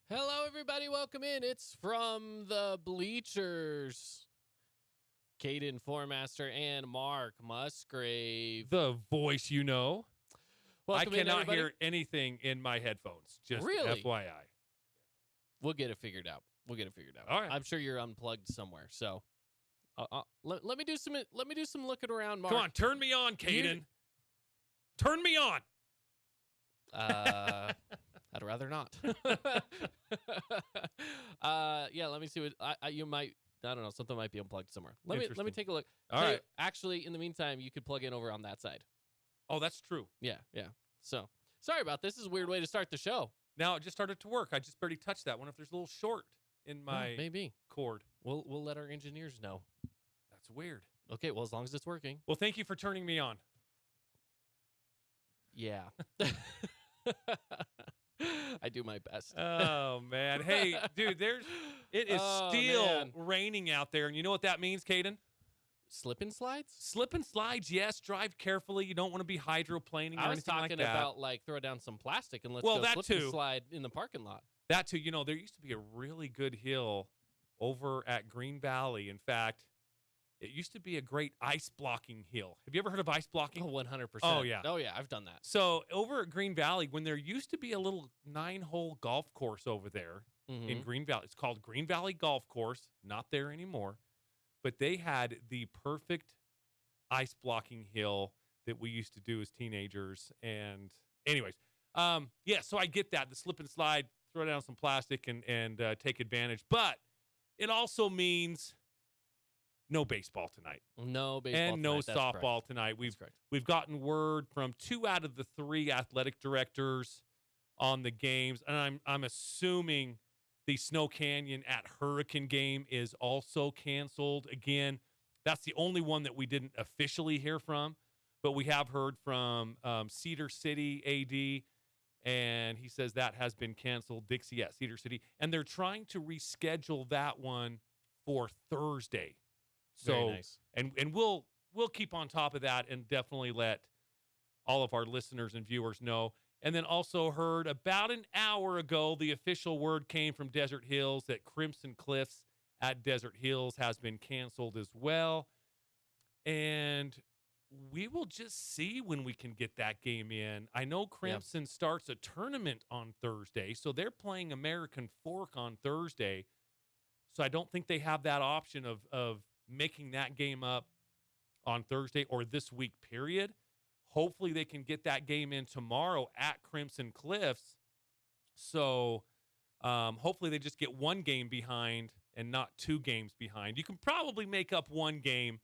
Hello, everybody. Welcome in. It's from the Bleachers. Caden Formaster and Mark Musgrave. The voice you know. Welcome I cannot in, hear anything in my headphones. Just Really? FYI. We'll get it figured out. All right. I'm sure you're unplugged somewhere. So let me do some. Let me do some looking around, Mark. Come on, turn me on, Caden. Turn me on. I'd rather not. Yeah. Let me see what you might. I don't know. Something might be unplugged somewhere. Let me take a look. All right. Actually, in the meantime, you could plug in over on that side. Oh, that's true. Yeah. So sorry about this. This is a weird way to start the show. Now it just started to work. I just barely touched that one. If there's a little short in my maybe cord. We'll let our engineers know. That's weird. Okay. Well, as long as it's working. Well, thank you for turning me on. Yeah. I do my best. Oh man. Hey, dude, it is still raining out there, and you know what that means, Caden? Slip and slides? Slip and slides, yes. Drive carefully. You don't want to be hydroplaning or anything like that. I was talking about throw down some plastic and let's well, go that slip too. and slide in the parking lot. That too. You know, there used to be a really good hill over at Green Valley. In fact, it used to be a great ice blocking hill. Have you ever heard of ice blocking? Oh, 100%. Oh, yeah. Oh, yeah. I've done that. So over at Green Valley, when there used to be a little 9-hole golf course over there in Green Valley, it's called Green Valley Golf Course. Not there anymore. But they had the perfect ice blocking hill that we used to do as teenagers. And anyways, yeah, so I get that. The slip and slide, throw down some plastic and take advantage. But it also means no baseball tonight. No baseball and no tonight. That's softball correct. tonight. That's correct. We've gotten word from 2 out of the 3 athletic directors on the games, and I'm assuming the Snow Canyon at Hurricane game is also canceled. Again, that's the only one that we didn't officially hear from, but we have heard from Cedar City AD, and he says that has been canceled. Dixie at Cedar City, and they're trying to reschedule that one for Thursday. So, Very nice. and we'll keep on top of that and definitely let all of our listeners and viewers know. And then also heard about an hour ago, the official word came from Desert Hills that Crimson Cliffs at Desert Hills has been canceled as well. And we will just see when we can get that game in. I know Crimson starts a tournament on Thursday, so they're playing American Fork on Thursday. So I don't think they have that option of making that game up on Thursday or this week, period. Hopefully they can get that game in tomorrow at Crimson Cliffs. So hopefully they just get 1 game behind and not 2 games behind. You can probably make up 1 game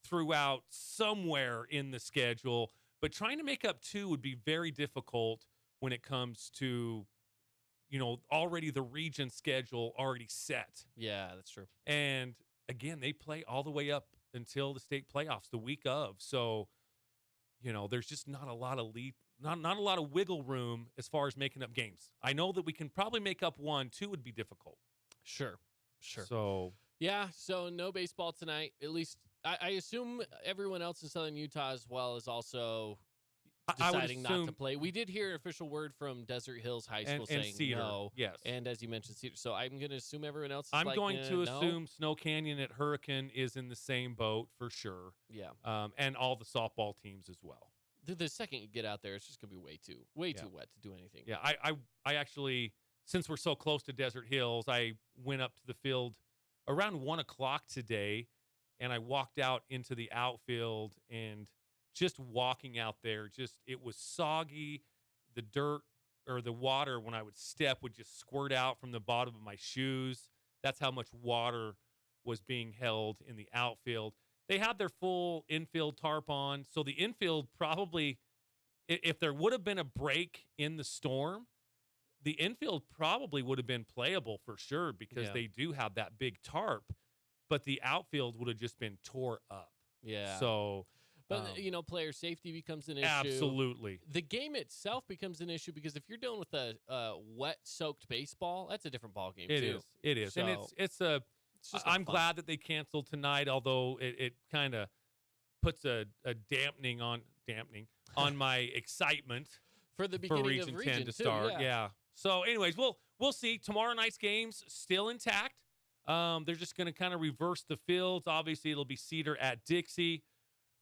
throughout somewhere in the schedule, but trying to make up 2 would be very difficult when it comes to, you know, already the region schedule already set. Yeah, that's true. And again, they play all the way up until the state playoffs the week of. So, you know, there's just not a lot of not a lot of wiggle room as far as making up games. I know that we can probably make up 1, 2 would be difficult. Sure. So, yeah, so no baseball tonight. At least I assume everyone else in Southern Utah as well is also deciding not to play. We did hear an official word from Desert Hills High School saying Cedar, no. yes. And as you mentioned, Cedar. So I'm going to assume everyone else is I'm going to no. assume Snow Canyon at Hurricane is in the same boat for sure. Yeah. And all the softball teams as well. The second you get out there, it's just going to be way too wet to do anything. Yeah, I actually, since we're so close to Desert Hills, I went up to the field around 1 o'clock today, and I walked out into the outfield, and just walking out there, it was soggy. The dirt or the water, when I would step, would just squirt out from the bottom of my shoes. That's how much water was being held in the outfield. They had their full infield tarp on, so the infield probably, if there would have been a break in the storm, the infield probably would have been playable for sure because they do have that big tarp, but the outfield would have just been tore up. Yeah. So, but, you know, player safety becomes an issue. Absolutely. The game itself becomes an issue because if you're dealing with a wet-soaked baseball, that's a different ballgame, too. It is. So, and I'm glad that they canceled tonight, although it kind of puts a dampening on my excitement for the beginning Region of 10 to too, start. Yeah. So, anyways, we'll see. Tomorrow night's game's still intact. They're just going to kind of reverse the fields. Obviously, it'll be Cedar at Dixie,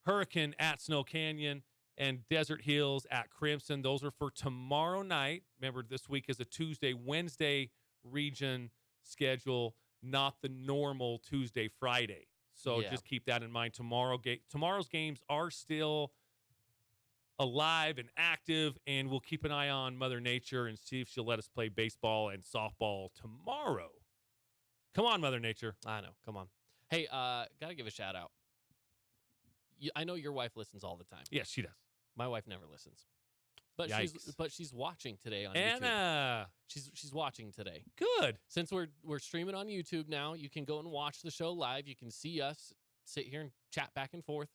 Hurricane at Snow Canyon, and Desert Hills at Crimson. Those are for tomorrow night. Remember, this week is a Tuesday, Wednesday region schedule, not the normal Tuesday, Friday. So just keep that in mind. Tomorrow's games are still alive and active, and we'll keep an eye on Mother Nature and see if she'll let us play baseball and softball tomorrow. Come on, Mother Nature. I know. Come on. Hey, gotta give a shout out. I know your wife listens all the time. Yes, she does. My wife never listens, but she's watching today on Anna. YouTube. She's watching today. Good. Since we're streaming on YouTube now, you can go and watch the show live. You can see us sit here and chat back and forth.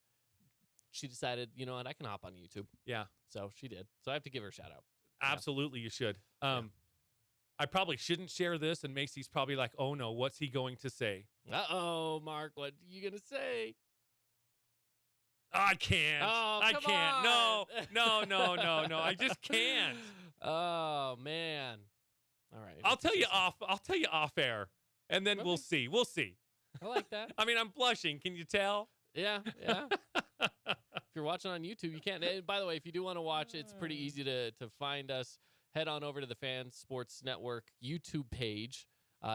She decided, you know what, I can hop on YouTube. Yeah. So she did. So I have to give her a shout out. Absolutely, you should. I probably shouldn't share this, and Macy's probably like, oh no, what's he going to say? Uh-oh, Mark, what are you going to say? I can't. Oh, I can't. On. No. I just can't. Oh, man. All right. I'll tell you off air, and then we'll see. We'll see. I like that. I mean, I'm blushing. Can you tell? Yeah. If you're watching on YouTube, you can't. And by the way, if you do want to watch, it's pretty easy to find us. Head on over to the Fan Sports Network YouTube page.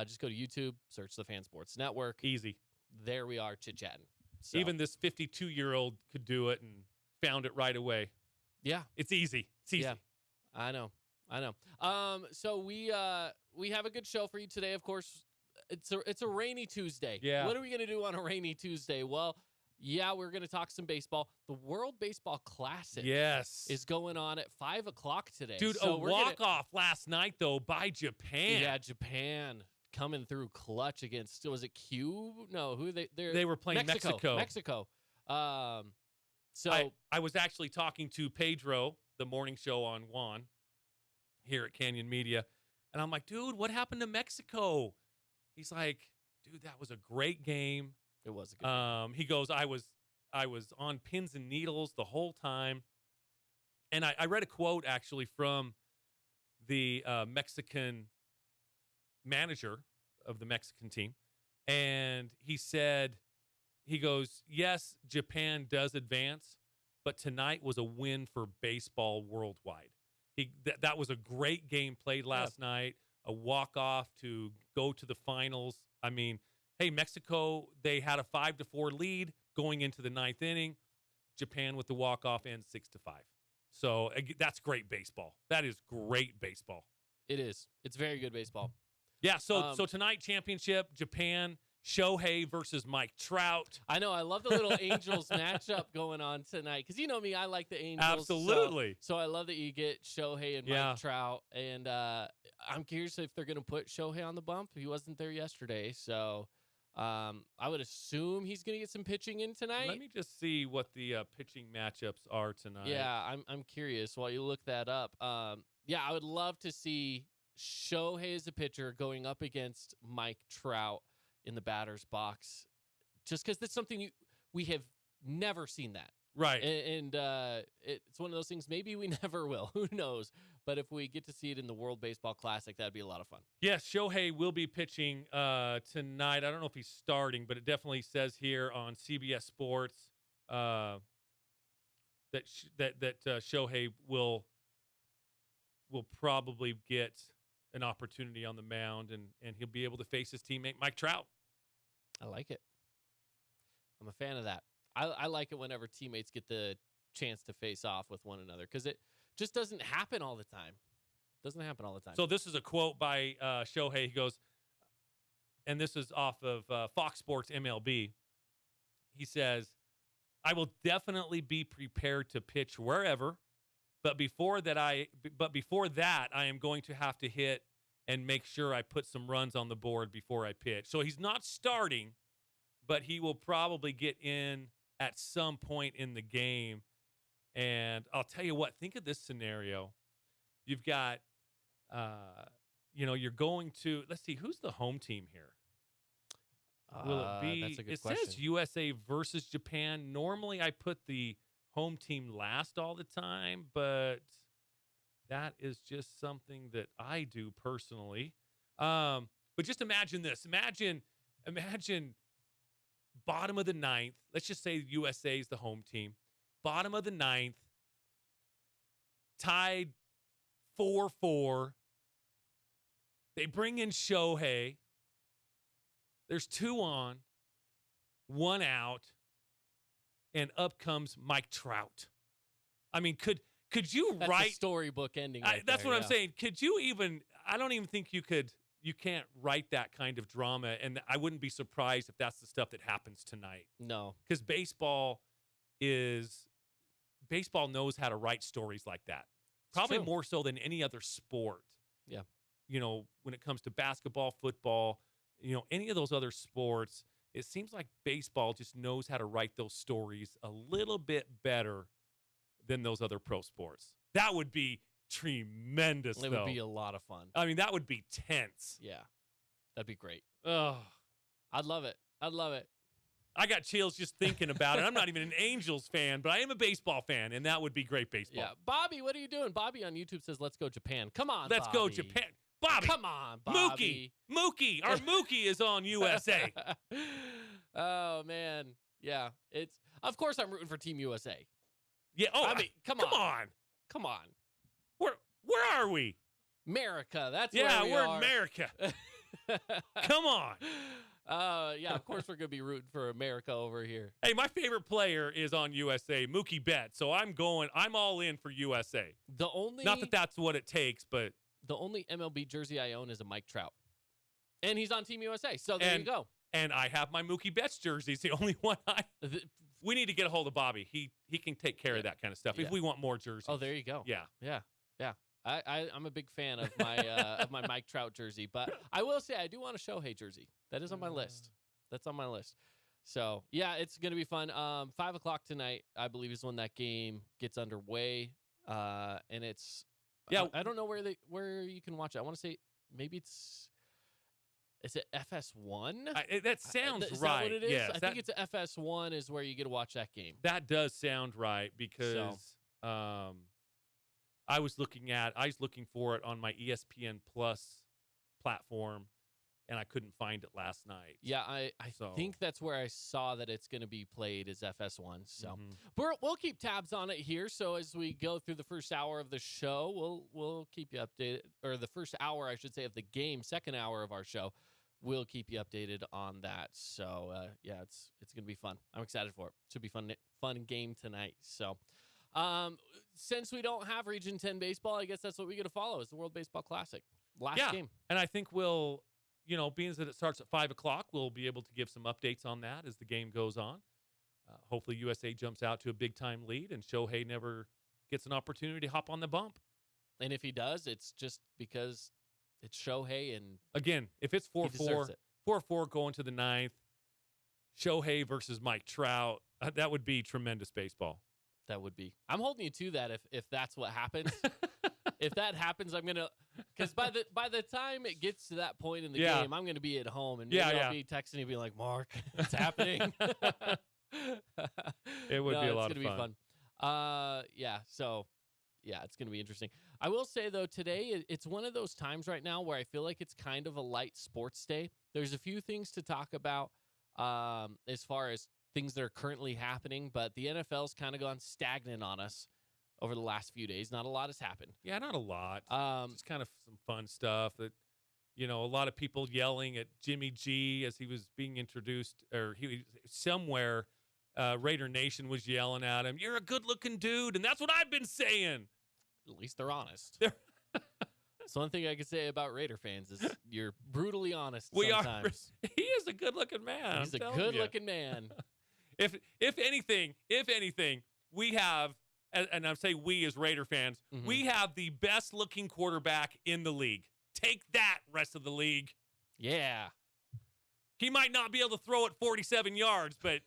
Just go to YouTube, search the Fan Sports Network. Easy. There we are, chit-chatting. So. Even this 52-year-old could do it and found it right away. Yeah. It's easy. It's easy. Yeah. I know. So we have a good show for you today, of course. It's a rainy Tuesday. Yeah. What are we going to do on a rainy Tuesday? Well, yeah, we're going to talk some baseball. The World Baseball Classic is going on at 5 o'clock today. Dude, so a walk-off last night, though, by Japan. Yeah, Japan coming through clutch against, was it Cuba? No, who they were playing Mexico. So I was actually talking to Pedro, the morning show on Juan, here at Canyon Media, and I'm like, dude, what happened to Mexico? He's like, dude, that was a great game. It was a good game. He goes, I was on pins and needles the whole time. And I read a quote actually from the Mexican manager of the Mexican team. And he goes, yes, Japan does advance, but tonight was a win for baseball worldwide. That was a great game played last night, a walk-off to go to the finals. I mean, hey, Mexico, they had a 5-4 lead going into the ninth inning. Japan with the walk-off ends 6-5. So that's great baseball. That is great baseball. It is. It's very good baseball. Yeah, so tonight, championship, Japan, Shohei versus Mike Trout. I know. I love the little Angels matchup going on tonight because you know me, I like the Angels. Absolutely. So I love that you get Shohei and Mike Trout. And I'm curious if they're going to put Shohei on the bump. He wasn't there yesterday, so I would assume he's going to get some pitching in tonight. Let me just see what the pitching matchups are tonight. Yeah, I'm curious while you look that up. Yeah, I would love to see Shohei as a pitcher going up against Mike Trout in the batter's box, just because that's something we have never seen that. Right. And it's one of those things, maybe we never will. Who knows? But if we get to see it in the World Baseball Classic, that'd be a lot of fun. Yes, Shohei will be pitching tonight. I don't know if he's starting, but it definitely says here on CBS Sports that Shohei will probably get an opportunity on the mound, and he'll be able to face his teammate Mike Trout. I like it. I'm a fan of that. I like it whenever teammates get the chance to face off with one another because it just doesn't happen all the time. Doesn't happen all the time. So this is a quote by Shohei. He goes, and this is off of Fox Sports MLB. He says, I will definitely be prepared to pitch wherever, but before that, I am going to have to hit and make sure I put some runs on the board before I pitch. So he's not starting, but he will probably get in at some point in the game. And I'll tell you what, think of this scenario. You've got, you're going to, let's see, who's the home team here? Will it be, that's a good it question. says USA versus Japan. Normally I put the home team last all the time, but That is just something that I do personally. But just imagine this. Imagine bottom of the ninth. Let's just say USA is the home team. Bottom of the ninth, tied 4-4. They bring in Shohei. There's 2 on, 1 out, and up comes Mike Trout. I mean, could you That's write a storybook ending? that's what I'm saying. Could you even? I don't even think you could. You can't write that kind of drama, and I wouldn't be surprised if that's the stuff that happens tonight. No, Because baseball knows how to write stories like that. Probably true. more so than any other sport. Yeah. When it comes to basketball, football, any of those other sports, it seems like baseball just knows how to write those stories a little bit better than those other pro sports. That would be tremendous, it would be a lot of fun. I mean, that would be tense. Yeah, that'd be great. Oh, I'd love it. I got chills just thinking about it. I'm not even an Angels fan, but I am a baseball fan, and that would be great baseball. Yeah, Bobby, what are you doing? Bobby on YouTube says, "Let's go Japan." Come on, Let's Bobby. go Japan. Bobby. Come on, Bobby. Mookie. Our Mookie is on USA. Oh man, yeah. Of course I'm rooting for Team USA. Yeah. Oh, I mean, come on. Where are we? America. That's Yeah, where we we're are. America. Come on. Yeah, of course we're gonna be rooting for America over here. Hey, my favorite player is on USA, Mookie Betts. So I'm all in for USA. Not that that's what it takes, but the only MLB jersey I own is a Mike Trout, and he's on Team USA. So there you go. And I have my Mookie Betts jersey. It's the only one we need to get a hold of Bobby. He can take care of that kind of stuff if we want more jerseys. Oh, there you go. Yeah. I'm a big fan of my of my Mike Trout jersey, but I will say I do want a Shohei jersey. That is on my list. That's on my list. So yeah, it's gonna be fun. 5:00 tonight, I believe, is when that game gets underway. And it's I don't know where you can watch it. I want to say maybe is it FS1? That sounds is right. That what it is? Yes, I think it's FS1 is where you get to watch that game. That does sound right because I was looking for it on my ESPN Plus platform, and I couldn't find it last night. Yeah, I think that's where I saw that it's going to be played is FS1. So we'll keep tabs on it here. So as we go through the first hour of the show, we'll keep you updated, or the first hour, I should say, of the game, second hour of our show. We'll keep you updated on that. So yeah, it's going to be fun. I'm excited for it. Should be fun game tonight. So since we don't have Region 10 baseball, I guess that's what we get to follow is the World Baseball Classic. Last game. And I think we'll, being that it starts at 5:00, we'll be able to give some updates on that as the game goes on. Hopefully USA jumps out to a big-time lead, and Shohei never gets an opportunity to hop on the bump. And if he does, it's just because it's Shohei. And again, if it's 4-4 going to the ninth, Shohei versus Mike Trout, that would be tremendous baseball. That would be. I'm holding you to that if that's what happens. If that happens, I'm gonna, because by the time it gets to that point in the game, I'm gonna be at home and maybe I'll be texting you, be like, "Mark, it's happening." It would be a lot of fun. It's gonna be fun. Yeah. So, yeah, it's gonna be interesting. I will say though, today it's one of those times right now where I feel like it's kind of a light sports day. There's a few things to talk about as far as things that are currently happening, but the NFL's kind of gone stagnant on us over the last few days. Not a lot has happened. Yeah, not a lot. Just kind of some fun stuff that, a lot of people yelling at Jimmy G as he was being introduced, or he was somewhere. Raider Nation was yelling at him, "You're a good-looking dude," and that's what I've been saying. At least they're honest. So one thing I can say about Raider fans is you're brutally honest sometimes. He is a good-looking man. He's a good-looking man. If anything, we have, and I'm saying we as Raider fans, we have the best-looking quarterback in the league. Take that, rest of the league. Yeah. He might not be able to throw it 47 yards, but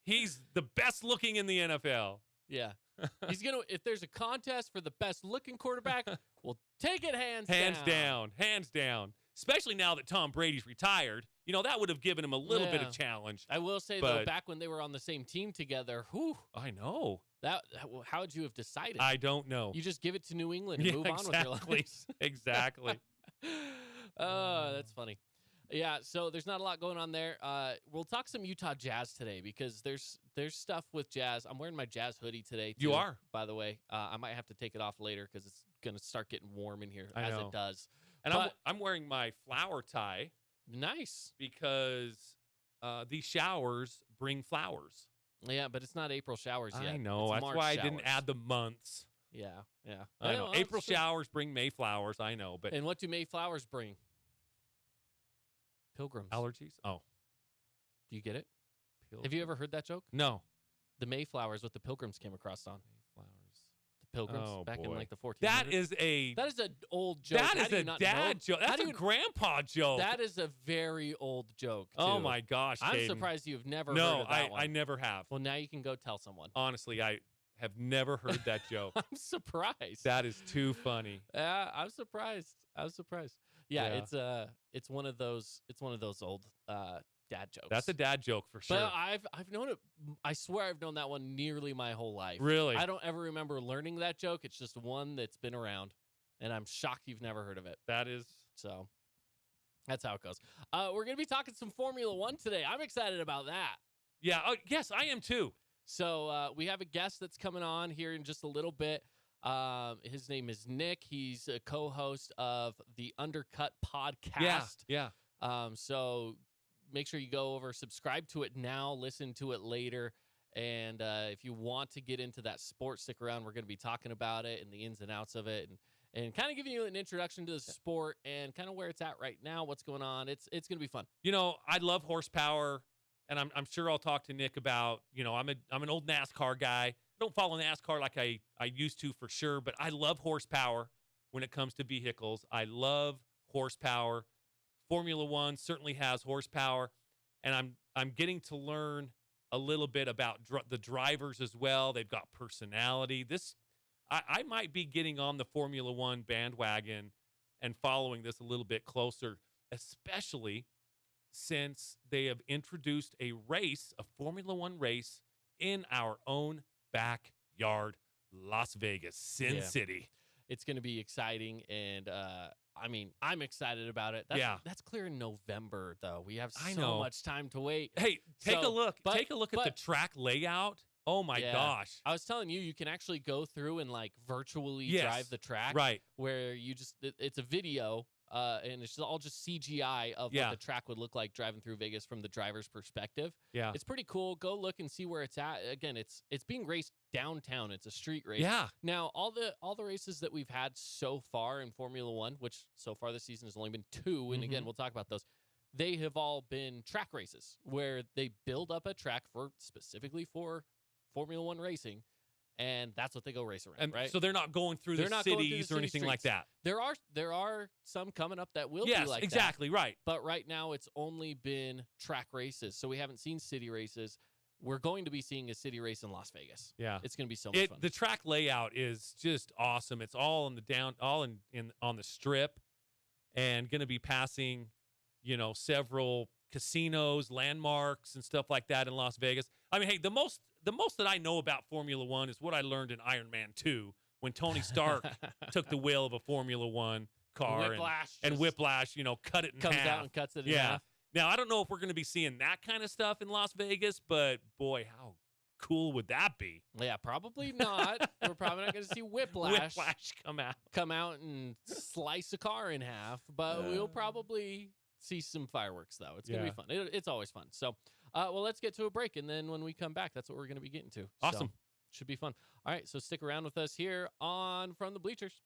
he's the best-looking in the NFL. Yeah. He's going to, if there's a contest for the best-looking quarterback, we'll take it hands down. Especially now that Tom Brady's retired. That would have given him a little bit of challenge. I will say, though, back when they were on the same team together, whew. I know. How would you have decided? I don't know. You just give it to New England and move on with your lives. Exactly. Oh, that's funny. Yeah, so there's not a lot going on there. We'll talk some Utah Jazz today because there's stuff with Jazz. I'm wearing my Jazz hoodie today, too. You are? By the way. I might have to take it off later because it's going to start getting warm in here as it does. And I'm wearing my flower tie. Nice. Because these showers bring flowers. Yeah, but it's not April showers yet. I know. It's That's March why showers. I didn't add the months. Yeah. I know. Well, April showers bring May flowers. I know. But and what do May flowers bring? Pilgrims. Allergies? Oh. Do you get it? Pilgrims. Have you ever heard that joke? No. The Mayflowers, what the Pilgrims came across on. Flowers. The Pilgrims back in like the 1400s. That is an old joke. That is a dad joke. That's a grandpa joke. That is a very old joke, too. Oh, my gosh, I'm Caden. surprised you've never heard of that one. I never have. Well, now you can go tell someone. Honestly, I have never heard that joke. I'm surprised. That is too funny. Yeah, I'm surprised. Yeah, it's one of those old dad jokes. That's a dad joke for sure. But I've known it. I swear I've known that one nearly my whole life. Really? I don't ever remember learning that joke. It's just one that's been around, and I'm shocked you've never heard of it. That is so. That's how it goes. We're gonna be talking some Formula One today. I'm excited about that. Yeah. Oh, yes, I am too. So we have a guest that's coming on here in just a little bit. His name is Nick. He's a co-host of the Undercut podcast. Yeah. So make sure you go over, subscribe to it now, listen to it later. And if you want to get into that sport, stick around. We're going to be talking about it and the ins and outs of it and kind of giving you an introduction to the sport and kind of where it's at right now, what's going on. It's going to be fun. You know, I love horsepower, and I'm sure I'll talk to Nick about, you know, I'm an old NASCAR guy. I don't follow NASCAR like I used to for sure, but I love horsepower when it comes to vehicles. I love horsepower. Formula One certainly has horsepower, and I'm getting to learn a little bit about the drivers as well. They've got personality. I might be getting on the Formula One bandwagon and following this a little bit closer, especially since they have introduced a Formula One race in our own backyard, Las Vegas, Sin City. It's going to be exciting, and I mean, I'm excited about it. That's clear in November, though. We have so much time to wait. Hey, take a look. Take a look at the track layout. Oh, my gosh. I was telling you can actually go through and, like, virtually drive the track. Right. Where you it's a video, and it's all just CGI of what the track would look like driving through Vegas from the driver's perspective. Yeah. It's pretty cool. Go look and see where it's at. Again, it's being raced downtown. It's a street race. Yeah. Now, all the races that we've had so far in Formula One, which so far this season has only been 2, and again, we'll talk about those. They have all been track races where they build up a track specifically for Formula One racing, and that's what they go race around, right? So they're not going through the cities or anything like that. There are some coming up that will be like that. Exactly, right. But right now it's only been track races, so we haven't seen city races. We're going to be seeing a city race in Las Vegas. Yeah, it's going to be so much fun. The track layout is just awesome. It's all on the strip, and going to be passing, several casinos, landmarks, and stuff like that in Las Vegas. I mean, hey, the most that I know about Formula One is what I learned in Iron Man 2 when Tony Stark took the wheel of a Formula One car and Whiplash, cut it in half. Comes out and cuts it in half. Now, I don't know if we're going to be seeing that kind of stuff in Las Vegas, but boy, how cool would that be? Yeah, probably not. We're probably not going to see Whiplash come out and slice a car in half, but we'll probably see some fireworks, though. It's going to be fun. It's always fun. So, well, let's get to a break, and then when we come back, that's what we're going to be getting to. Awesome. So, should be fun. All right, so stick around with us here on From the Bleachers.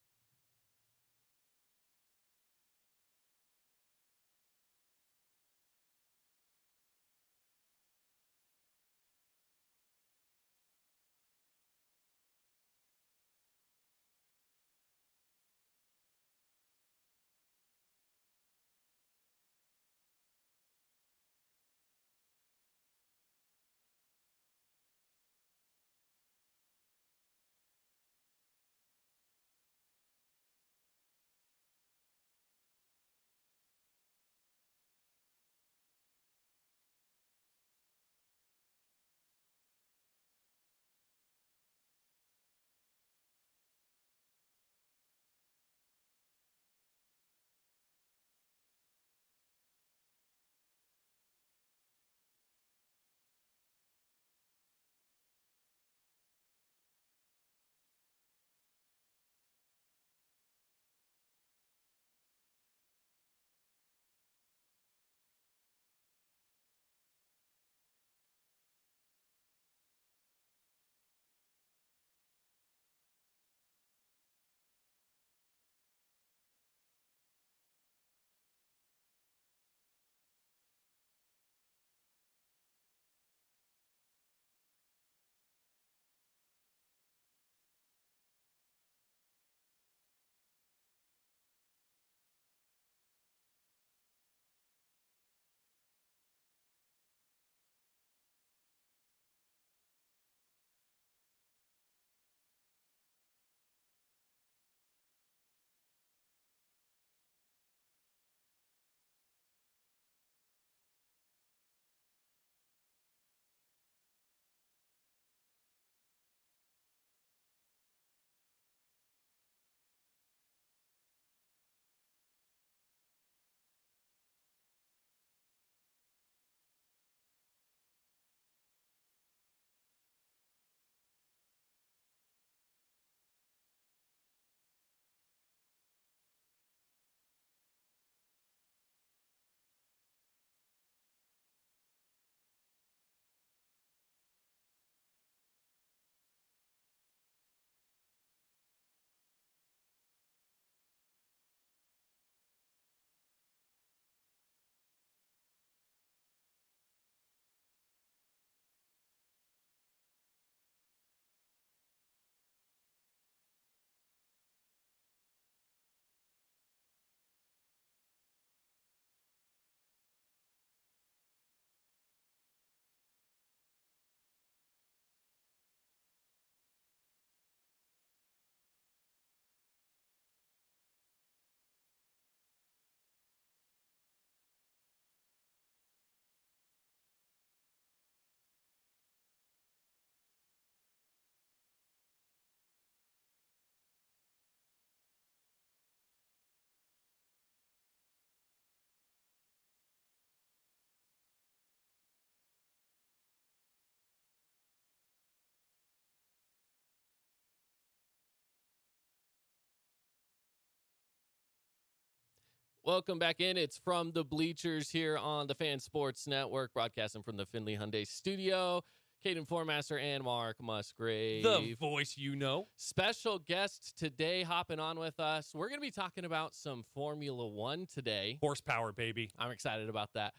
Welcome back in. It's from the Bleachers here on the Fan Sports Network, broadcasting from the Findlay Hyundai studio. Caden Formaster and Mark Musgrave. The voice you know. Special guest today hopping on with us. We're going to be talking about some Formula One today. Horsepower, baby. I'm excited about that.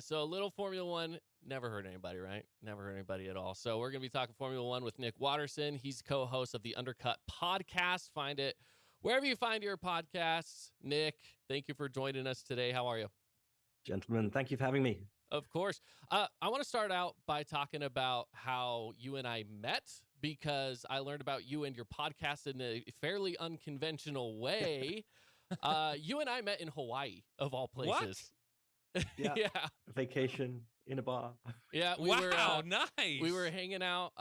So a little Formula One. Never hurt anybody, right? Never hurt anybody at all. So we're going to be talking Formula One with Nick Watterson. He's co-host of the Undercut podcast. Find it wherever you find your podcasts. Nick, thank you for joining us today. How are you? Gentlemen, thank you for having me. Of course. I want to start out by talking about how you and I met, because I learned about you and your podcast in a fairly unconventional way. You and I met in Hawaii, of all places. What? Yeah. Yeah. Vacation in a bar. Yeah. Nice. We were hanging out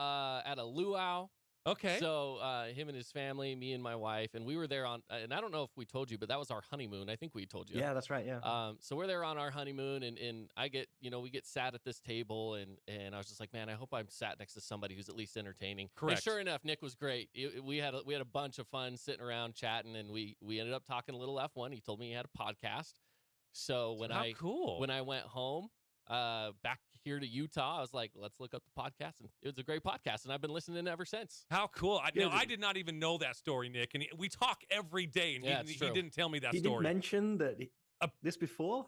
at a luau. Okay. So him and his family, me and my wife, and we were there on, and I don't know if we told you, but that was our honeymoon. I think we told you. Yeah, that's right. Yeah. So we're there on our honeymoon, and I get, we get sat at this table, and I was just like, man, I hope I'm sat next to somebody who's at least entertaining. Correct. And sure enough, Nick was great. We had a bunch of fun sitting around chatting, and we ended up talking a little F1. He told me he had a podcast. So when I went home, back here to Utah, I was like, let's look up the podcast, and it was a great podcast, and I've been listening ever since. How cool. I did not even know that story, Nick, and we talk every day, and he didn't tell me that he story. Didn't mention that this before?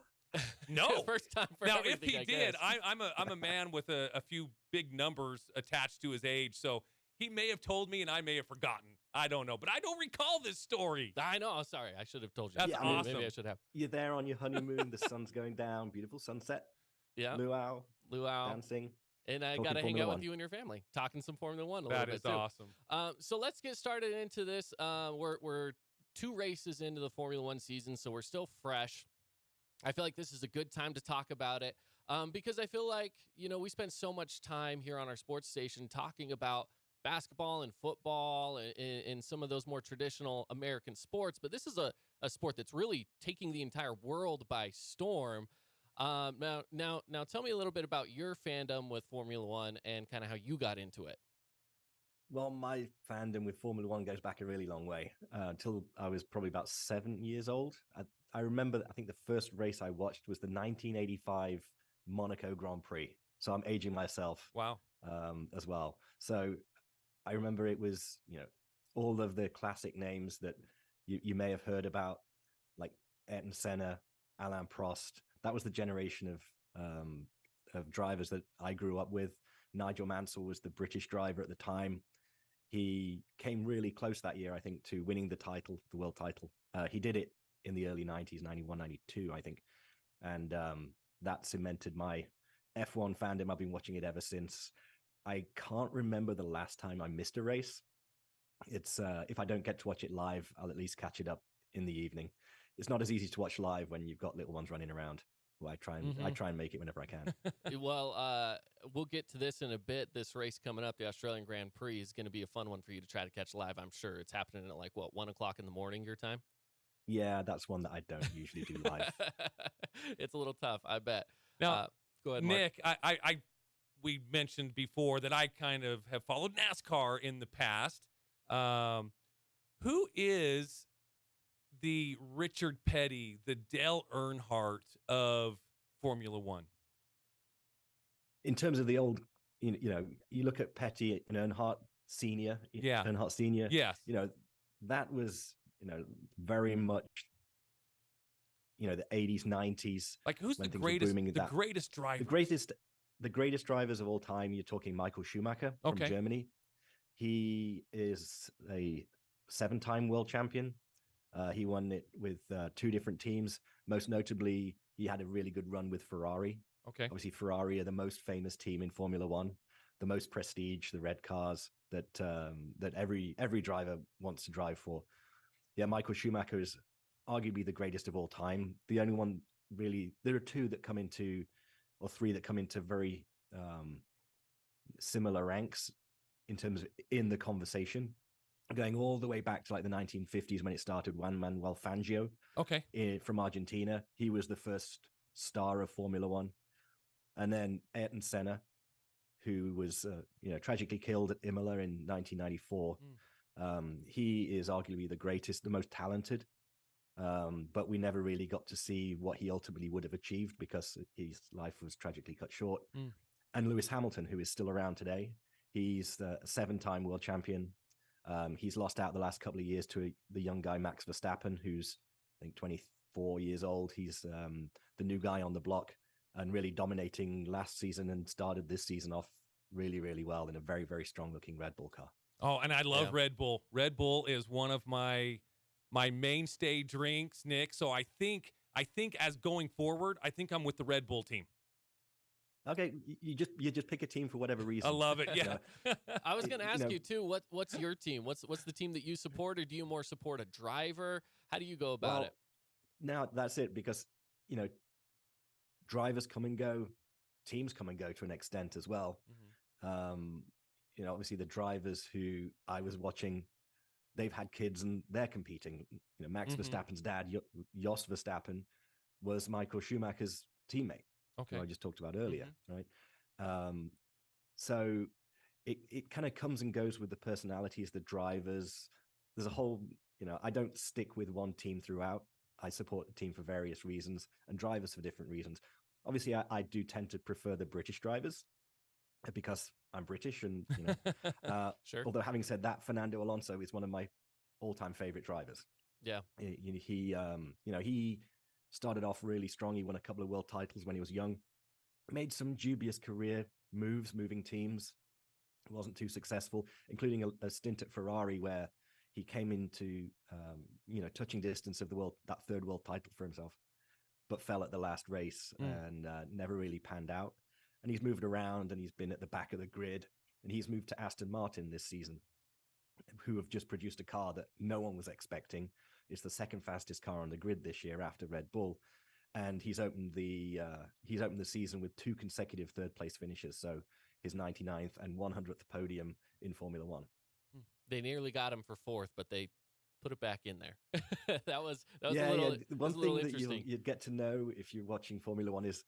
No. First time for now, everything, if he did, I'm a man with a few big numbers attached to his age, so he may have told me, and I may have forgotten. I don't know, but I don't recall this story. I know. Oh, sorry. I should have told you. That's awesome. Maybe I should have. You're there on your honeymoon. The sun's going down. Beautiful sunset. Yeah. Luau. Dancing. And I got to hang out with you and your family, talking some Formula One a little bit, too. That is awesome. So let's get started into this. We're 2 races into the Formula One season, so we're still fresh. I feel like this is a good time to talk about it because I feel like, we spend so much time here on our sports station talking about basketball and football and some of those more traditional American sports, but this is a sport that's really taking the entire world by storm. Now, tell me a little bit about your fandom with Formula One and kind of how you got into it. Well, my fandom with Formula One goes back a really long way, until I was probably about 7 years old. I remember, I think the first race I watched was the 1985 Monaco Grand Prix. So I'm aging myself. Wow. As well. So I remember it was, all of the classic names that you may have heard about, like Ayrton Senna, Alain Prost. That was the generation of drivers that I grew up with. Nigel Mansell was the British driver at the time. He came really close that year, I think, to winning the world title. He did it in the early 90s, 91, 92, I think. And that cemented my F1 fandom. I've been watching it ever since. I can't remember the last time I missed a race. It's if I don't get to watch it live, I'll at least catch it up in the evening. It's not as easy to watch live when you've got little ones running around. Well, I try and make it whenever I can. Well, we'll get to this in a bit. This race coming up, the Australian Grand Prix, is going to be a fun one for you to try to catch live. I'm sure it's happening at 1 o'clock in the morning your time. Yeah, that's one that I don't usually do live. It's a little tough, I bet. Now, go ahead, Mark. Nick, we mentioned before that I kind of have followed NASCAR in the past. Who is the Richard Petty, the Dale Earnhardt of Formula One? In terms of the old, you look at Petty and Earnhardt Senior. Yeah. Earnhardt Senior. Yes. That was, very much, the 80s, 90s. Like, who's the greatest driver? The greatest drivers of all time. You're talking Michael Schumacher from Germany. He is a 7-time world champion. He won it with 2 different teams. Most notably, he had a really good run with Ferrari. Okay. Obviously, Ferrari are the most famous team in Formula One, the most prestige, the red cars that every driver wants to drive for. Yeah, Michael Schumacher is arguably the greatest of all time. The only one really, there are 2 that come into, or 3 that come into very similar ranks in terms of in the conversation, going all the way back to like the 1950s when it started. Juan Manuel Fangio, from Argentina. He was the first star of Formula One. And then Ayrton Senna, who was tragically killed at Imola in 1994. He is arguably the greatest, the most talented but we never really got to see what he ultimately would have achieved because his life was tragically cut short. And Lewis Hamilton, who is still around today, he's the 7-time world champion. He's lost out the last couple of years to the young guy Max Verstappen, who's I think 24 years old. He's the new guy on the block and really dominating last season and started this season off really, really well in a very, very strong looking Red Bull car. Oh, and I love Red Bull. Red Bull is one of my mainstay drinks, Nick. So I think as going forward, I think I'm with the Red Bull team. Okay, you just pick a team for whatever reason. I love it. Yeah. I was going to ask you too. What's your team? What's the team that you support, or do you more support a driver? How do you go about it? Now that's it, because drivers come and go, teams come and go to an extent as well. Obviously the drivers who I was watching, they've had kids and they're competing. Max Verstappen's dad, Jos Verstappen, was Michael Schumacher's teammate. Okay. Who I just talked about earlier, right? So it kind of comes and goes with the personalities, the drivers. There's a whole, I don't stick with one team throughout. I support the team for various reasons and drivers for different reasons. Obviously, I do tend to prefer the British drivers because I'm British, and Sure. Although having said that, Fernando Alonso is one of my all-time favorite drivers. Yeah. He started off really strong. He won a couple of world titles when he was young. Made some dubious career moves, moving teams. Wasn't too successful, including a stint at Ferrari where he came into touching distance of that third world title for himself, but fell at the last race and never really panned out. And he's moved around and he's been at the back of the grid. And he's moved to Aston Martin this season, who have just produced a car that no one was expecting. It's the second fastest car on the grid this year after Red Bull. And he's opened the season with 2 consecutive third place finishes. So his 99th and 100th podium in Formula One. They nearly got him for 4th, but they put it back in there. that was One thing that you'd get to know if you're watching Formula One is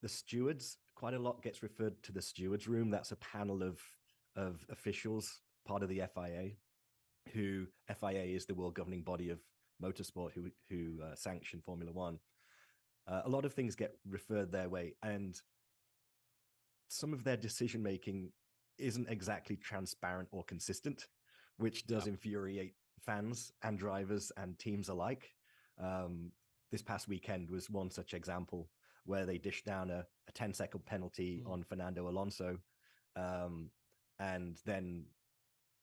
the stewards. Quite a lot gets referred to the stewards room. That's a panel of officials, part of the FIA, FIA is the world governing body of motorsport who sanction Formula One. A lot of things get referred their way, and some of their decision making isn't exactly transparent or consistent, which does infuriate fans and drivers and teams alike. This past weekend was one such example where they dished down a 10-second penalty on Fernando Alonso, and then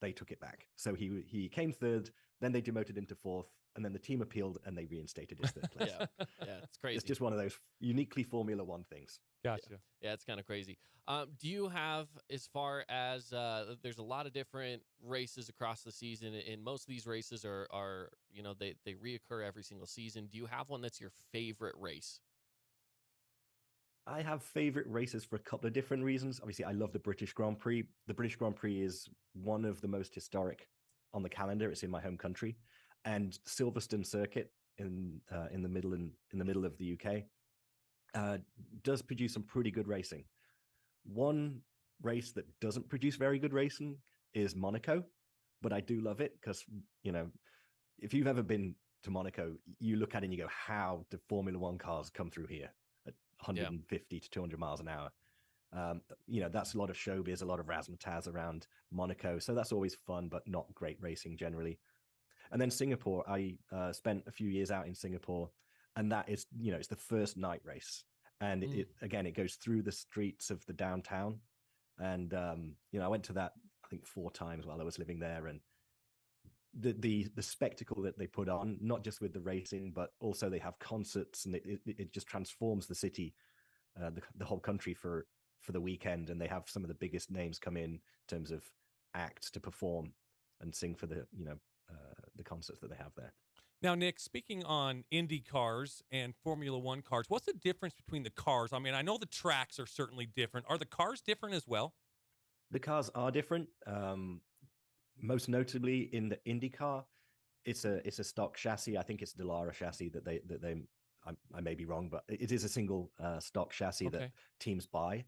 they took it back. So he came third, then they demoted him to 4th, and then the team appealed and they reinstated his 3rd place. Yeah, it's crazy. It's just one of those uniquely Formula One things. Gotcha. Yeah, it's kind of crazy. Do you have, as far as there's a lot of different races across the season, and most of these races are they reoccur every single season. Do you have one that's your favorite race? I have favorite races for a couple of different reasons. Obviously, I love the British Grand Prix. The British Grand Prix is one of the most historic on the calendar. It's in my home country, and Silverstone Circuit in the middle of the UK does produce some pretty good racing. One race that doesn't produce very good racing is Monaco, but I do love it because if you've ever been to Monaco, you look at it and you go, how do Formula One cars come through here at 150 to 200 miles an hour? That's a lot of showbiz, a lot of razzmatazz around Monaco. So that's always fun, but not great racing generally. And then Singapore, I spent a few years out in Singapore, and that is, it's the first night race. And it goes through the streets of the downtown. And, I went to that, I think 4 times while I was living there. And the spectacle that they put on, not just with the racing, but also they have concerts, and it just transforms the city, the whole country for the weekend. And they have some of the biggest names come in terms of acts to perform and sing for the concerts that they have there. Now, Nick, speaking on Indy cars and Formula One cars, what's the difference between the cars? I mean, I know the tracks are certainly different. Are the cars different as well? The cars are different. Most notably in the Indy car, it's a stock chassis. I think it's Dallara chassis that they I may be wrong, but it is a single stock chassis that teams buy.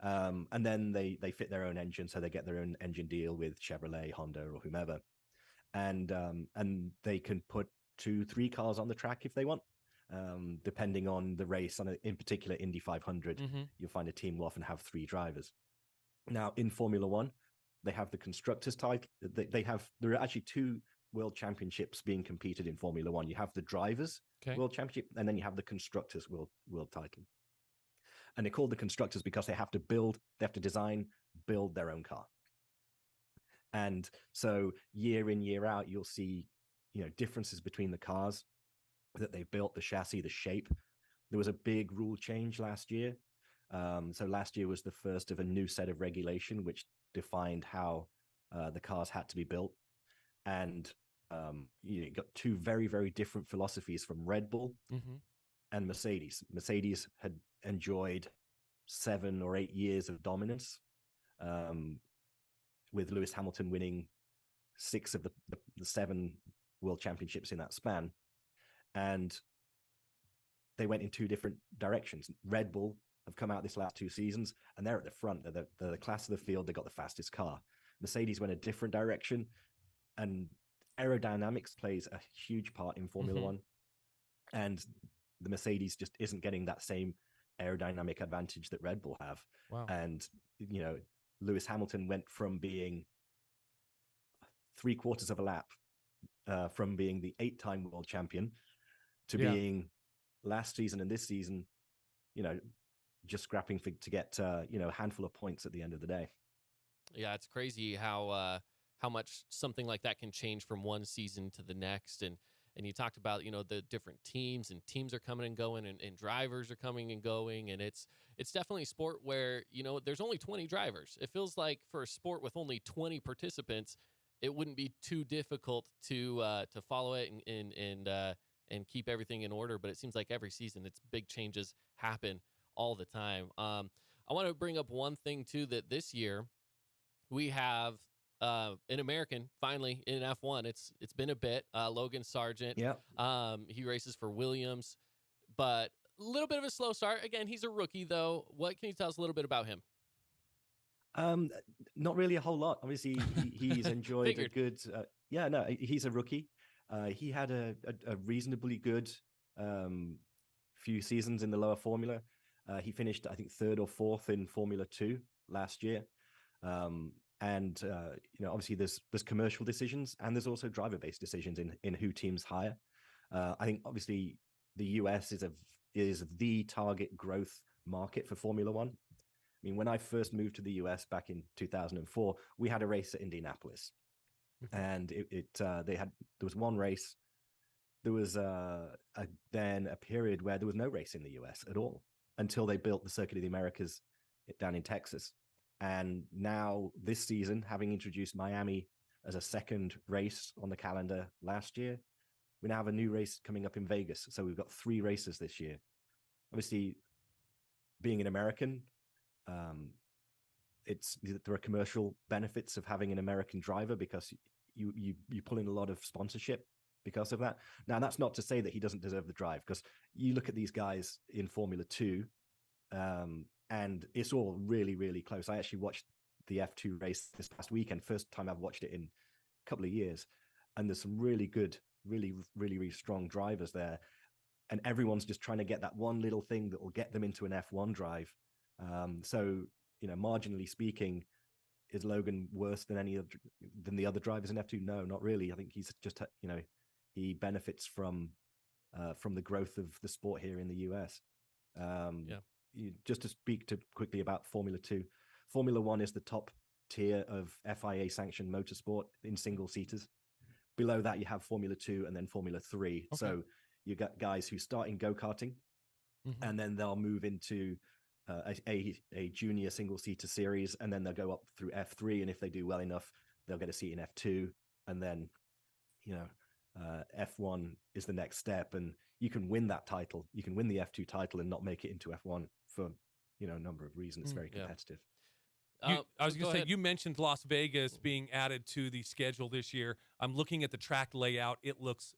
And then they fit their own engine, so they get their own engine deal with Chevrolet, Honda, or whomever. And they can put 2-3 cars on the track if they want. Depending on the race, in particular Indy 500, you'll find a team will often have 3 drivers. Now in Formula One, they have the constructors title. There are actually 2 world championships being competed in Formula One. You have the drivers world championship, and then you have the constructors world title. And they're called the constructors because they have to design, build their own car. And so year in, year out, you'll see, differences between the cars that they've built, the chassis, the shape. There was a big rule change last year. So last year was the first of a new set of regulation, which defined how the cars had to be built. And you got 2 very, very different philosophies from Red Bull and Mercedes. Mercedes had enjoyed 7 or 8 years of dominance, with Lewis Hamilton winning 6 of the 7 world championships in that span. And they went in 2 different directions. Red Bull have come out this last 2 seasons, and they're at the front. They're the class of the field. They got the fastest car. Mercedes went a different direction, and aerodynamics plays a huge part in Formula One. And the Mercedes just isn't getting that same aerodynamic advantage that Red Bull have. Wow. And, Lewis Hamilton went from being 3/4 of a lap from being the 8-time world champion to being last season and this season, just scrapping to get, a handful of points at the end of the day. Yeah, it's crazy how much something like that can change from one season to the next. And you talked about, the different teams, and teams are coming and going, and drivers are coming and going. And it's definitely a sport where, there's only 20 drivers. It feels like for a sport with only 20 participants, it wouldn't be too difficult to follow it and keep everything in order. But it seems like every season, it's big changes happen all the time. I want to bring up one thing too, that this year we have an American finally in F1. It's been a bit. Logan Sargent. Yeah. He races for Williams, but a little bit of a slow start. Again, he's a rookie though. What can you tell us a little bit about him? Not really a whole lot. Obviously, he's enjoyed a good. He's a rookie. He had a reasonably good few seasons in the lower formula. He finished, I think, 3rd or 4th in Formula 2 last year. And obviously there's commercial decisions, and there's also driver-based decisions in who teams hire. I think obviously the US is the target growth market for Formula One. I mean, when I first moved to the US back in 2004, we had a race at Indianapolis, and there was one race. There was then a period where there was no race in the US at all until they built the Circuit of the Americas down in Texas. And now this season, having introduced Miami as a second race on the calendar last year, we now have a new race coming up in Vegas. So we've got 3 races this year. Obviously, being an American, there are commercial benefits of having an American driver because you pull in a lot of sponsorship because of that. Now, that's not to say that he doesn't deserve the drive, because you look at these guys in Formula 2, and it's all really, really close. I actually watched the F2 race this past weekend, first time I've watched it in a couple of years. And there's some really good, really, really, really strong drivers there. And everyone's just trying to get that one little thing that will get them into an F1 drive. So, marginally speaking, is Logan worse than the other drivers in F2? No, not really. I think he's just, he benefits from the growth of the sport here in the US. Just to speak quickly about Formula 2, Formula 1 is the top tier of FIA sanctioned motorsport in single seaters. Below that, you have Formula 2 and then Formula 3. Okay. So you got guys who start in go-karting, and then they'll move into a junior single seater series, and then they'll go up through F3. And if they do well enough, they'll get a seat in F2. And then, F1 is the next step, and you can win that title. You can win the F2 title and not make it into F1 for, a number of reasons. It's very competitive. I was going to say, you mentioned Las Vegas being added to the schedule this year. I'm looking at the track layout. It looks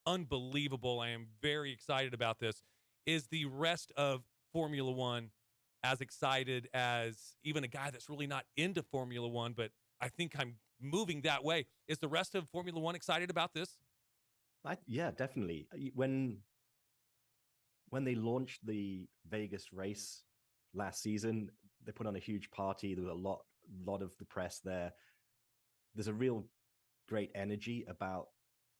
unbelievable. I am very excited about this. Is the rest of Formula One as excited as even a guy that's really not into Formula One, but I think I'm moving that way? Is the rest of Formula One excited about this? Yeah, definitely. When they launched the Vegas race last season, they put on a huge party. There was a lot of the press there. There's a real great energy about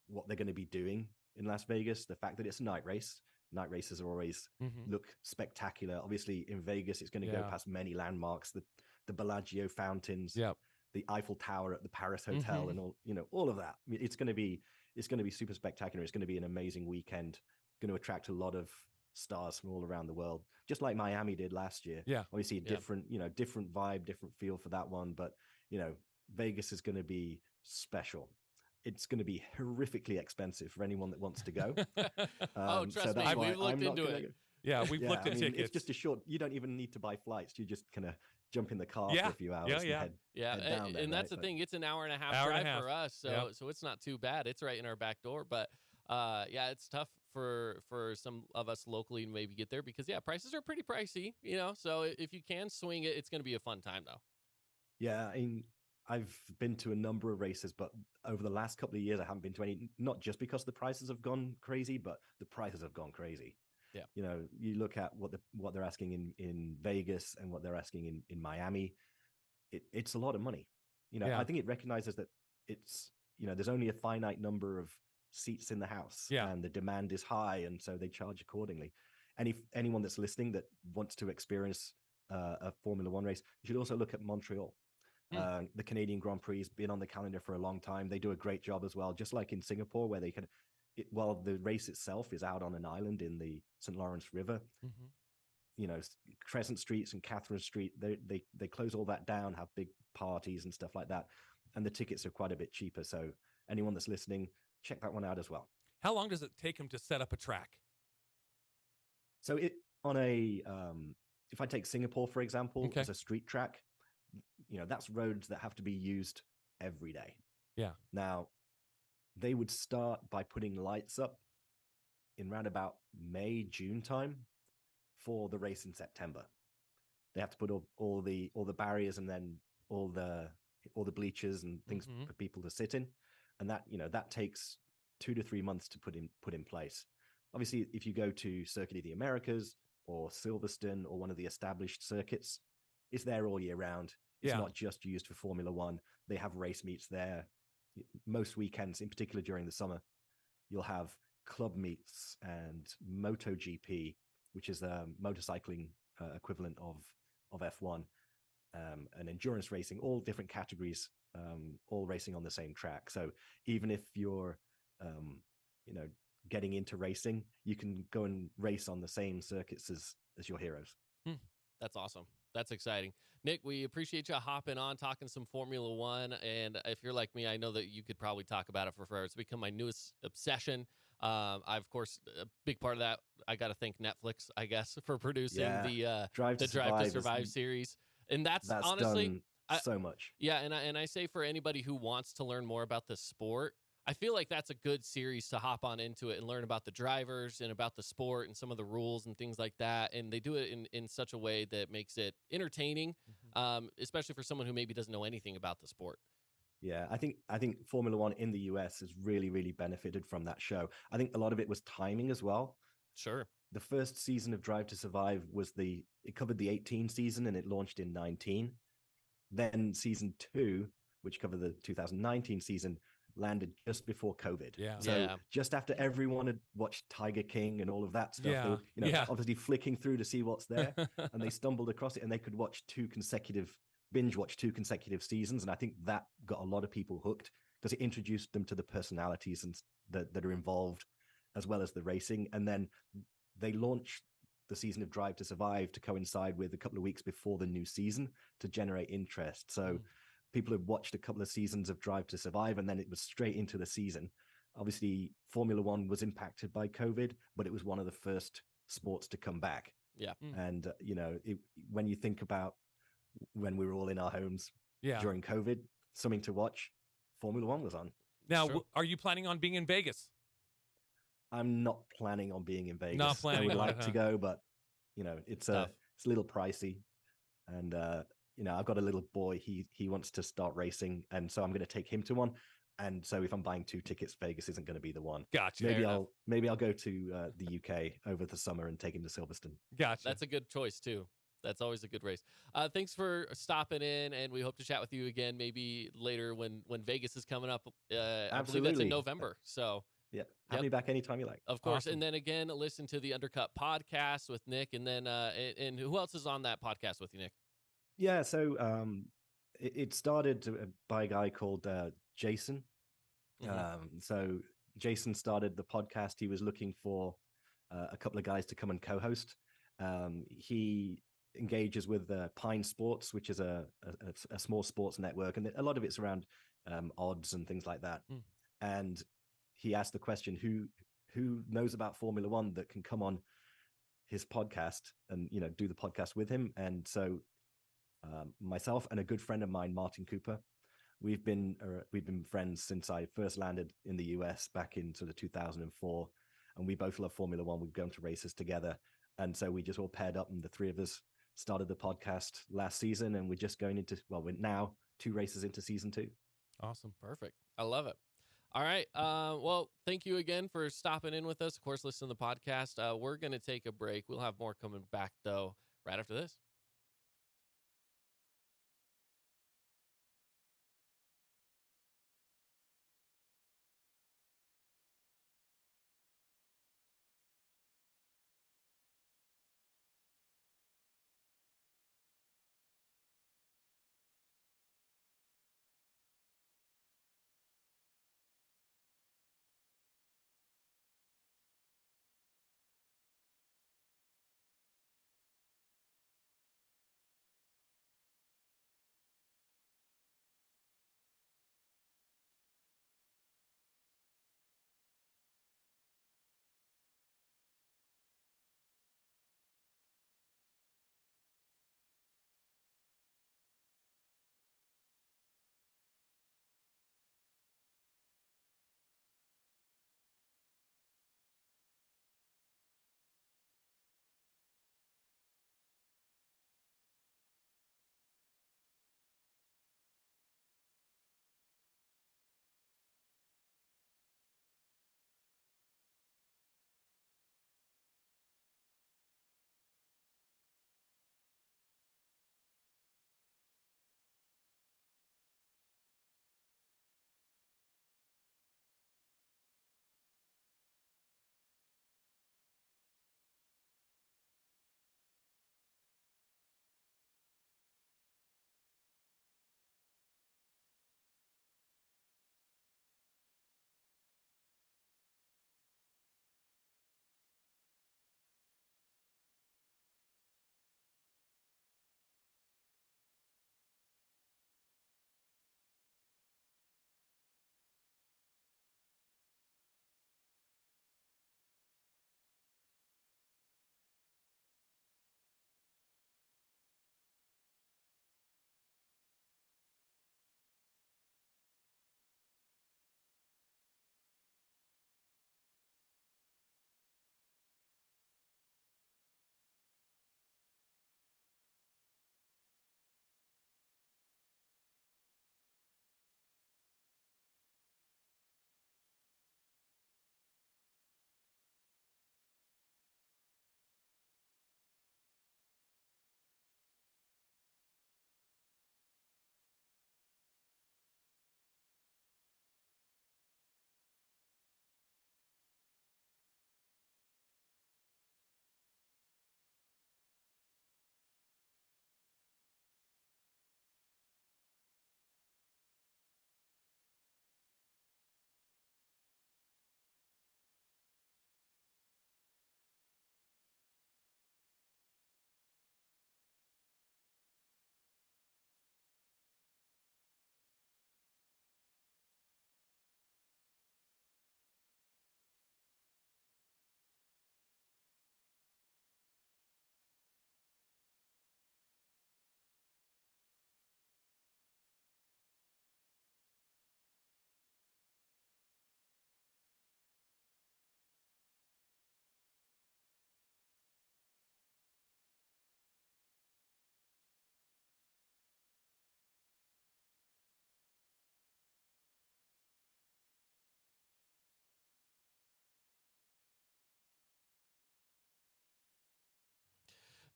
what they're going to be doing in Las Vegas. The fact that it's a night race. Night races always look spectacular. Obviously, in Vegas, it's going to go past many landmarks, the Bellagio fountains, the Eiffel Tower at the Paris Hotel, and all of that. It's going to be super spectacular. It's going to be an amazing weekend. It's going to attract a lot of stars from all around the world, just like Miami did last year. Yeah, obviously a different vibe, different feel for that one, but Vegas is going to be special. It's going to be horrifically expensive for anyone that wants to go. Trust me, we've looked into it. Yeah, we've looked at tickets. It's just a short. You don't even need to buy flights. You just kind of jump in the car for a few hours. And head down there, and that's the thing. It's an hour and a half drive for us, so it's not too bad. It's right in our back door, but it's tough for some of us locally to maybe get there because prices are pretty pricey. So if you can swing it, it's going to be a fun time though. Yeah, I mean, I've been to a number of races, but over the last couple of years, I haven't been to any, not just because the prices have gone crazy, but the prices have gone crazy. Yeah. You look at what they're asking in Vegas and what they're asking in Miami. It's a lot of money. I think it recognizes that it's, there's only a finite number of seats in the house and the demand is high. And so they charge accordingly. Anyone that's listening that wants to experience a Formula One race, you should also look at Montreal. The Canadian Grand Prix has been on the calendar for a long time. They do a great job as well, just like in Singapore, where they can, while the race itself is out on an island in the St. Lawrence River, Crescent Streets and Catherine Street, they close all that down, have big parties and stuff like that. And the tickets are quite a bit cheaper. So anyone that's listening, check that one out as well. How long does it take them to set up a track? So if I take Singapore, for example, as a street track, that's roads that have to be used every day. Yeah. Now, they would start by putting lights up in round about May, June time for the race in September. They have to put up all the barriers and then all the bleachers and things for people to sit in, and that takes 2 to 3 months to put in place. Obviously, if you go to Circuit of the Americas or Silverstone or one of the established circuits, it's there all year round. It's not just used for Formula One. They have race meets there. Most weekends, in particular during the summer, you'll have club meets and MotoGP, which is the motorcycling equivalent of F1, and endurance racing, all different categories, all racing on the same track. So even if you're, getting into racing, you can go and race on the same circuits as your heroes. That's awesome. That's exciting. Nick, we appreciate you hopping on, talking some Formula One. And if you're like me, I know that you could probably talk about it for forever. It's become my newest obsession. Of course, a big part of that, I got to thank Netflix, I guess, for producing the Drive to Survive series. And that's honestly so much. Yeah, and I say for anybody who wants to learn more about the sport, I feel like that's a good series to hop on into it and learn about the drivers and about the sport and some of the rules and things like that. And they do it in such a way that makes it entertaining, especially for someone who maybe doesn't know anything about the sport. Yeah, I think Formula One in the US has really, really benefited from that show. I think a lot of it was timing as well. Sure. The first season of Drive to Survive it covered the 18 season and it launched in 19. Then season 2, which covered the 2019 season, landed just before COVID. Just after everyone had watched Tiger King and all of that stuff, obviously flicking through to see what's there, and they stumbled across it, and they could binge watch 2 consecutive seasons, and I think that got a lot of people hooked because it introduced them to the personalities and that are involved, as well as the racing. And then they launched the season of Drive to Survive to coincide with a couple of weeks before the new season to generate interest. So people have watched a couple of seasons of Drive to Survive, and then it was straight into the season. Obviously, Formula One was impacted by COVID, but it was one of the first sports to come back. Yeah. And, when you think about when we were all in our homes during COVID, something to watch, Formula One was on. Now, Are you planning on being in Vegas? I'm not planning on being in Vegas. Not planning. I would like to go, but, it's a little pricey. And, I've got a little boy. He wants to start racing, and so I'm going to take him to one. And so if I'm buying 2 tickets, Vegas isn't going to be the one. Gotcha. Maybe I'll go to the UK over the summer and take him to Silverstone. Gotcha. That's a good choice too. That's always a good race. Thanks for stopping in, and we hope to chat with you again maybe later when Vegas is coming up. I believe that's in November. So yeah, have me back anytime you like. Of course. Awesome. And then again, listen to the Undercut podcast with Nick, and then and who else is on that podcast with you, Nick? Yeah, so it started by a guy called Jason. So Jason started the podcast. He was looking for a couple of guys to come and co-host. He engages with Pine Sports, which is a small sports network, and a lot of it's around odds and things like that. And he asked the question, who knows about Formula One that can come on his podcast and do the podcast with him? And so myself and a good friend of mine, Martin Cooper, we've been friends since I first landed in the US back in sort of 2004, and we both love Formula One. We've gone to races together, and so we just all paired up, and the three of us started the podcast last season, and we're just going into, well, we're now 2 races into season 2. Awesome. Perfect. I love it. All right. Well, thank you again for stopping in with us. Of course, listen to the podcast. We're going to take a break. We'll have more coming back, though, right after this.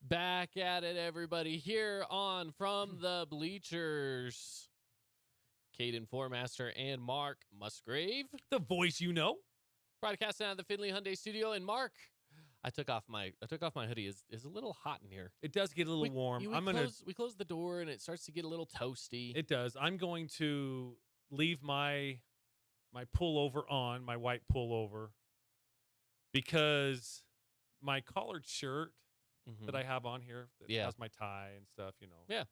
Back at it, everybody, here on From the Bleachers. Caden Formaster and Mark Musgrave. The voice you know. Broadcasting out of the Findlay Hyundai studio. And Mark, I took off my hoodie. It's a little hot in here. It does get a little warm. We close the door and it starts to get a little toasty. It does. I'm going to leave my pullover on, my white pullover, because my collared shirt that I have on here that has my tie and stuff, Yeah.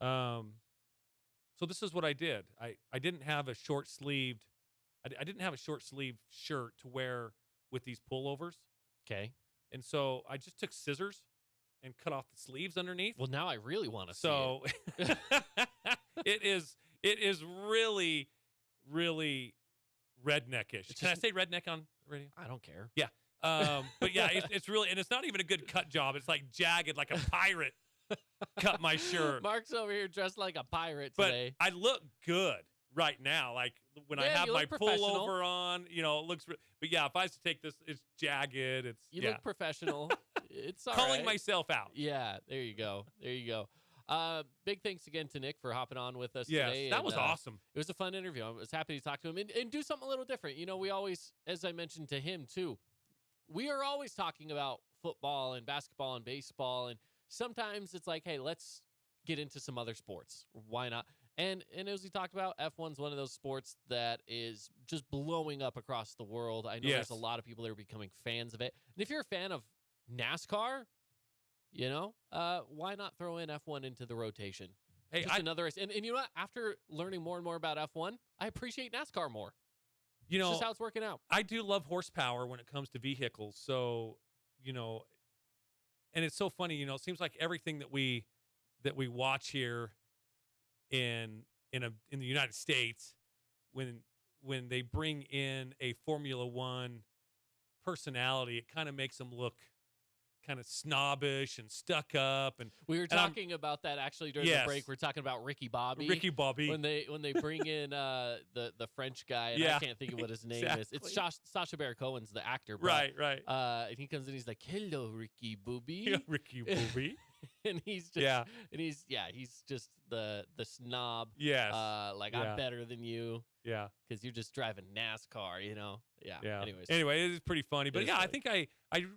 So this is what I did. I didn't have a short sleeved. I didn't have a short sleeve shirt to wear with these pullovers. Okay. And so I just took scissors and cut off the sleeves underneath. Well, now I really want to see it. it is really, really redneckish. Can I say redneck on radio? I don't care. Yeah. But yeah, it's really, and it's not even a good cut job. It's like jagged, like a pirate cut my shirt. Mark's over here dressed like a pirate but today. I look good right now. Like when I have my pullover on, it looks, but yeah, if I was to take this, it's jagged. You look professional. It's all calling right. myself out. Yeah, there you go. Big thanks again to Nick for hopping on with us yes, today. That was awesome. It was a fun interview. I was happy to talk to him and do something a little different. We always, as I mentioned to him too, we are always talking about football and basketball and baseball. And sometimes it's like, hey, let's get into some other sports. Why not? And as we talked about, F1's one of those sports that is just blowing up across the world. I know there's a lot of people that are becoming fans of it. And if you're a fan of NASCAR, why not throw in F1 into the rotation? Hey, another race. And you know what? After learning more and more about F1, I appreciate NASCAR more. It's just how it's working out. I do love horsepower when it comes to vehicles. So, and it's so funny, it seems like everything that we watch here in the United States, when they bring in a Formula One personality, it kind of makes them look kind of snobbish and stuck up. And we were talking about that actually during the break. We're talking about Ricky Bobby. When they bring in the French guy, and I can't think of what his name is. It's Sacha Baron Cohen's the actor. But, right. And he comes in, he's like, "Hello, Ricky Bobby." Yeah, Ricky Bobby. And he's just he's just the snob. Yes. I'm better than you. Yeah. Because you're just driving NASCAR, Yeah. Anyway, it is pretty funny. But I think I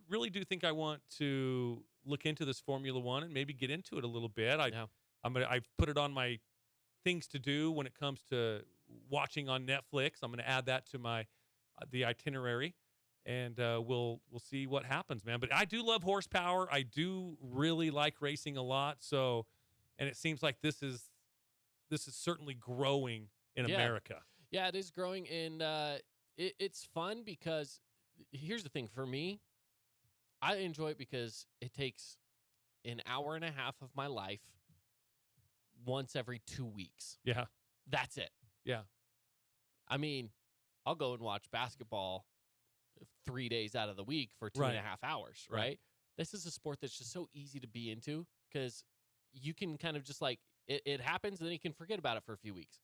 really do think I want to look into this Formula One and maybe get into it a little bit. I've put it on my things to do when it comes to watching on Netflix. I'm gonna add that to the itinerary. And we'll see what happens, man. But I do love horsepower. I do really like racing a lot. So, and it seems like this is certainly growing in America. Yeah, it is growing, and it's fun because here's the thing for me. I enjoy it because it takes an hour and a half of my life once every 2 weeks. Yeah, that's it. Yeah, I mean, I'll go and watch basketball 3 days out of the week for 2.5 hours, right? This is a sport that's just so easy to be into because you can kind of just like, it happens and then you can forget about it for a few weeks.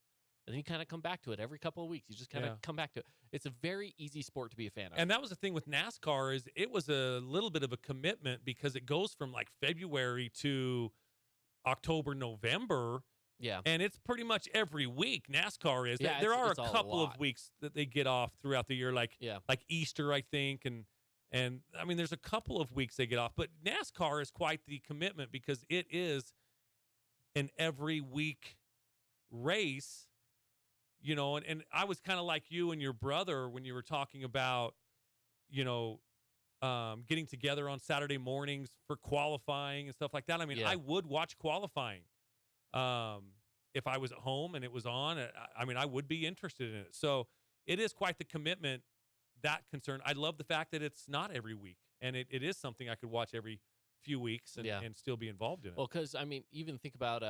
And then you kind of come back to it every couple of weeks. You just kind of come back to it. It's a very easy sport to be a fan of. And that was the thing with NASCAR is it was a little bit of a commitment because it goes from like February to October, November. Yeah. And it's pretty much every week NASCAR is. Yeah, there are a couple of weeks that they get off throughout the year, like Easter, I think. And I mean, there's a couple of weeks they get off. But NASCAR is quite the commitment because it is an every week race. And I was kind of like you and your brother when you were talking about, getting together on Saturday mornings for qualifying and stuff like that. I mean, I would watch qualifying if I was at home and it was on. I would be interested in it. So it is quite the commitment, that concern. I love the fact that it's not every week, and it is something I could watch every few weeks and still be involved in it. Well, because I mean, even think about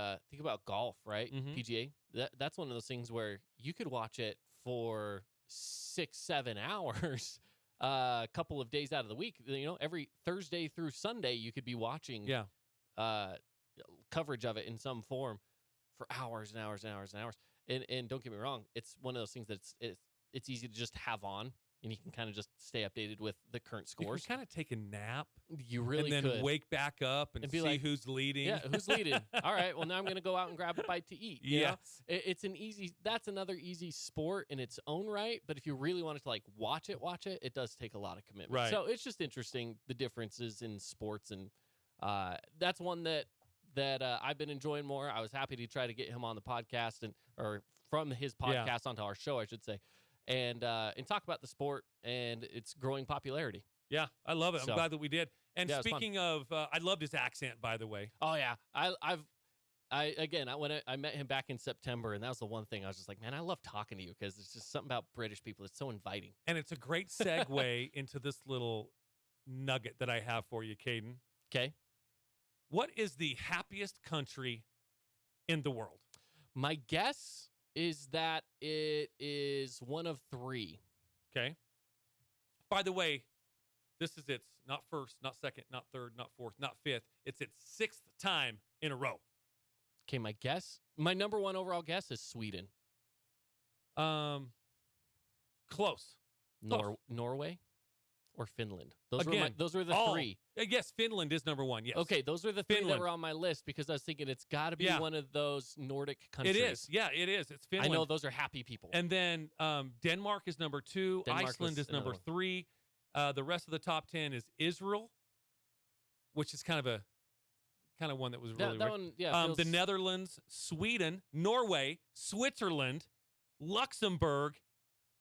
golf, right? PGA. That's one of those things where you could watch it for 6-7 hours, a couple of days out of the week. Every Thursday through Sunday, you could be watching coverage of it in some form for hours and hours and hours and hours. And don't get me wrong, it's one of those things that's it's easy to just have on. and you can kind of just stay updated with the current scores. You can kind of take a nap. You really and then could. wake back up and be see like, who's leading. Yeah, who's leading? All right, well, now I'm going to go out and grab a bite to eat. You know? Yes. It's an easy, that's another easy sport in its own right. But if you really wanted to like watch it, it does take a lot of commitment. Right. So it's just interesting, the differences in sports. And that's one that I've been enjoying more. I was happy to try to get him on the podcast or from his podcast onto our show, I should say, and talk about the sport and its growing popularity. Yeah, I love it. I'm So, glad that we did. And yeah, it was speaking of, I loved his accent, by the way. Oh yeah, when I met him back in September, and that was the one thing I was just like, man, I love talking to you because it's just something about British people. It's so inviting. And it's a great segue into this little nugget that I have for you, Caden. Okay. What is the happiest country in the world? My guess is that it is one of three. Okay. By the way, this is its not first, not second, not third, not fourth, not fifth. It's its sixth time in a row. Okay, my number one overall guess is Sweden. Close. Norway or Finland. Those were the three. Yes, Finland is number one. Yes. Okay, those were the three that were on my list because I was thinking it's got to be one of those Nordic countries. It is. Yeah, it is. It's Finland. I know those are happy people. And then Denmark is number 2. Iceland is number 3. The rest of the top 10 is Israel, which is kind of one that was really that one, yeah. The Netherlands, Sweden, Norway, Switzerland, Luxembourg,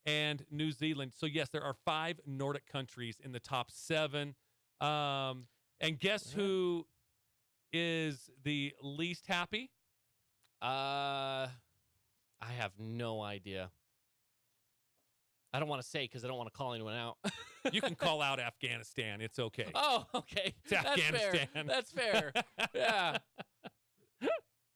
and New Zealand. So yes, there are 5 Nordic countries in the top 7. And guess who is the least happy? I have no idea. I don't want to say because I don't want to call anyone out. You can call out Afghanistan. It's okay. Oh, okay. It's Afghanistan. That's fair. Yeah.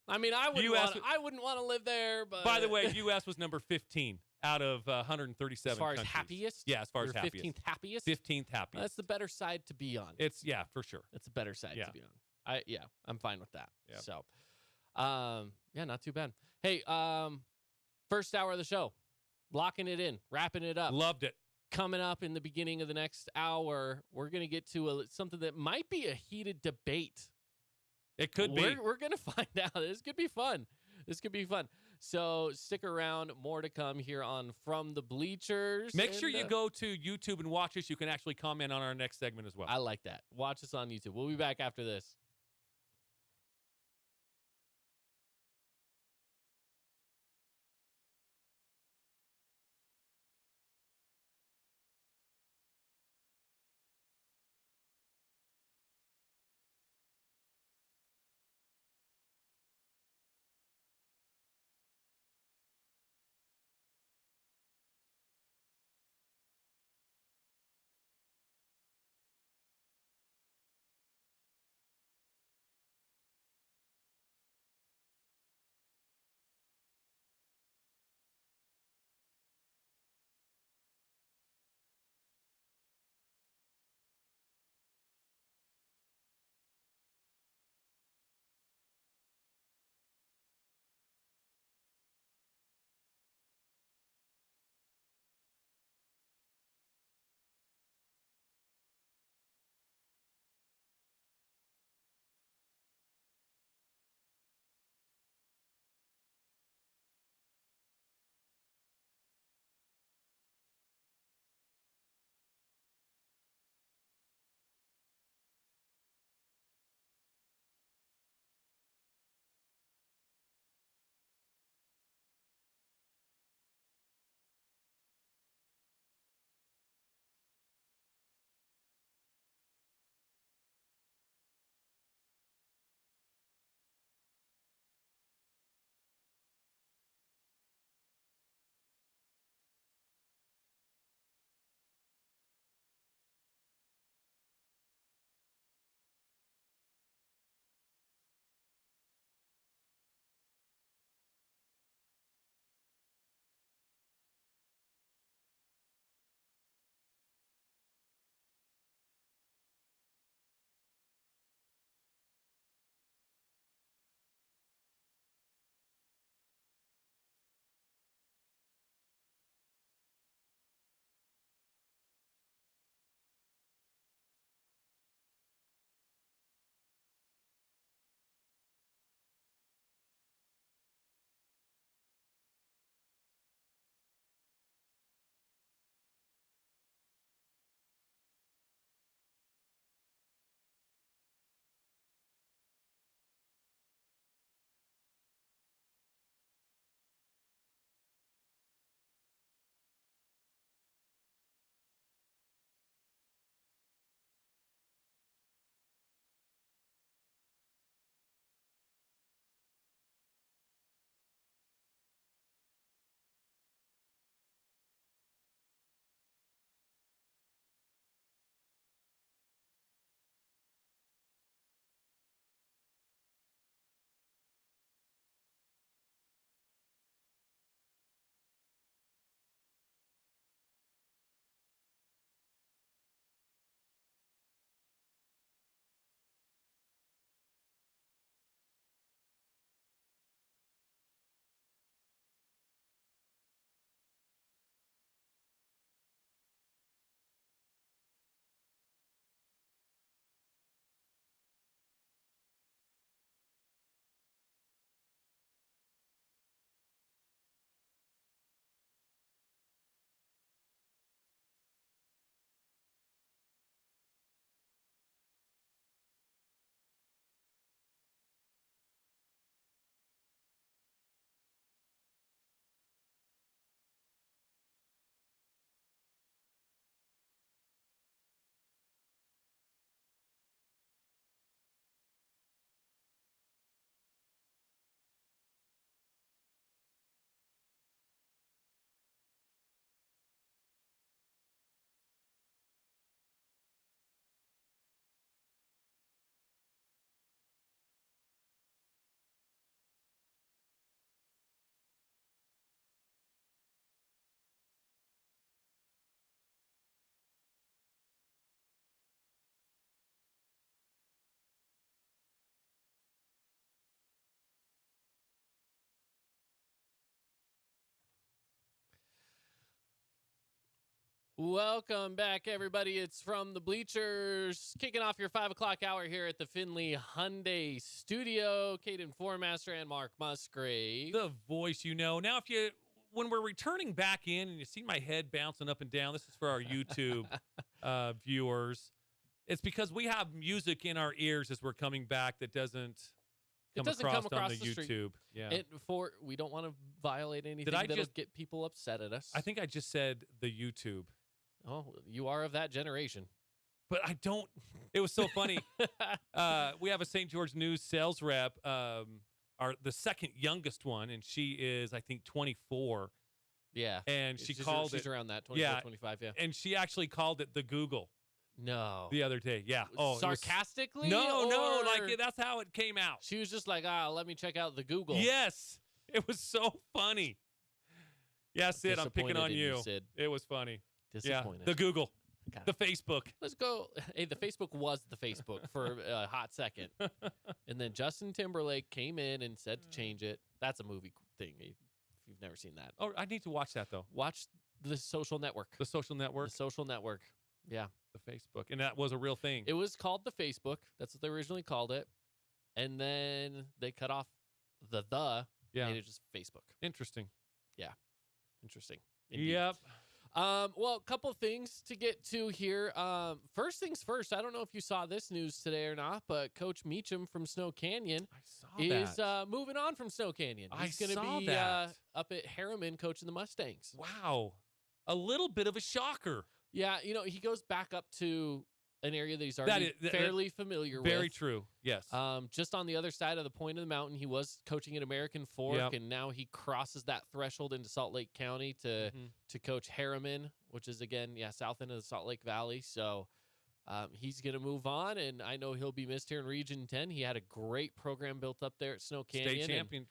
I mean, I wouldn't want to live there. But by the way, U.S. was number 15 out of 137 as far countries. as happiest? Yeah, as far as happiest. 15th happiest? 15th happiest. That's the better side to be on. Yeah, for sure. It's a better side to be on. I'm fine with that. Yep. So, not too bad. Hey, first hour of the show, locking it in, wrapping it up. Loved it. Coming up in the beginning of the next hour, we're going to get to something that might be a heated debate. It could be. We're going to find out. This could be fun. So stick around. More to come here on From the Bleachers. Make sure you go to YouTube and watch us. You can actually comment on our next segment as well. I like that. Watch us on YouTube. We'll be back after this. Welcome back, everybody. It's from the Bleachers, kicking off your 5 o'clock hour here at the Findlay Hyundai studio. Caden Formaster and Mark Musgrave. The voice you know. Now, when we're returning back in and you see my head bouncing up and down, this is for our YouTube viewers. It's because we have music in our ears as we're coming back that doesn't come across on the YouTube. Street. Yeah. We don't want to violate anything Did I that'll just get people upset at us. I think I just said the YouTube. Oh, you are of that generation. But I don't. It was so funny. We have a St. George News sales rep, the second youngest one, and she is, I think, 24. Yeah. And she's around that, 24, 25, yeah. And she actually called it the Google. No. The other day, yeah. Oh, sarcastically? No, like that's how it came out. She was just like, let me check out the Google. Yes. It was so funny. Yeah, Sid, I'm picking on you. Sid. It was funny. Disappointed. Yeah, the Google. The Facebook. Let's go. Hey, the Facebook was the Facebook for a hot second. And then Justin Timberlake came in and said to change it. That's a movie thing if you've never seen that. Oh, I need to watch that, though. Watch The Social Network. The Social Network? The Social Network. Yeah. The Facebook. And that was a real thing. It was called the Facebook. That's what they originally called it. And then they cut off the yeah. made it just Facebook. Interesting. Yeah. Interesting. Indeed. Yep. Well, a couple things to get to here. First things first, I don't know if you saw this news today or not, but Coach Meacham from Snow Canyon is moving on from Snow Canyon. He's going to be up at Harriman coaching the Mustangs. Wow. A little bit of a shocker. Yeah, he goes back up to an area that he's already fairly familiar with. Very true. Yes. Just on the other side of the point of the mountain, he was coaching at American Fork, and now he crosses that threshold into Salt Lake County to coach Harriman, which is again, south end of the Salt Lake Valley. So he's going to move on, and I know he'll be missed here in Region 10. He had a great program built up there at Snow Canyon. State champion,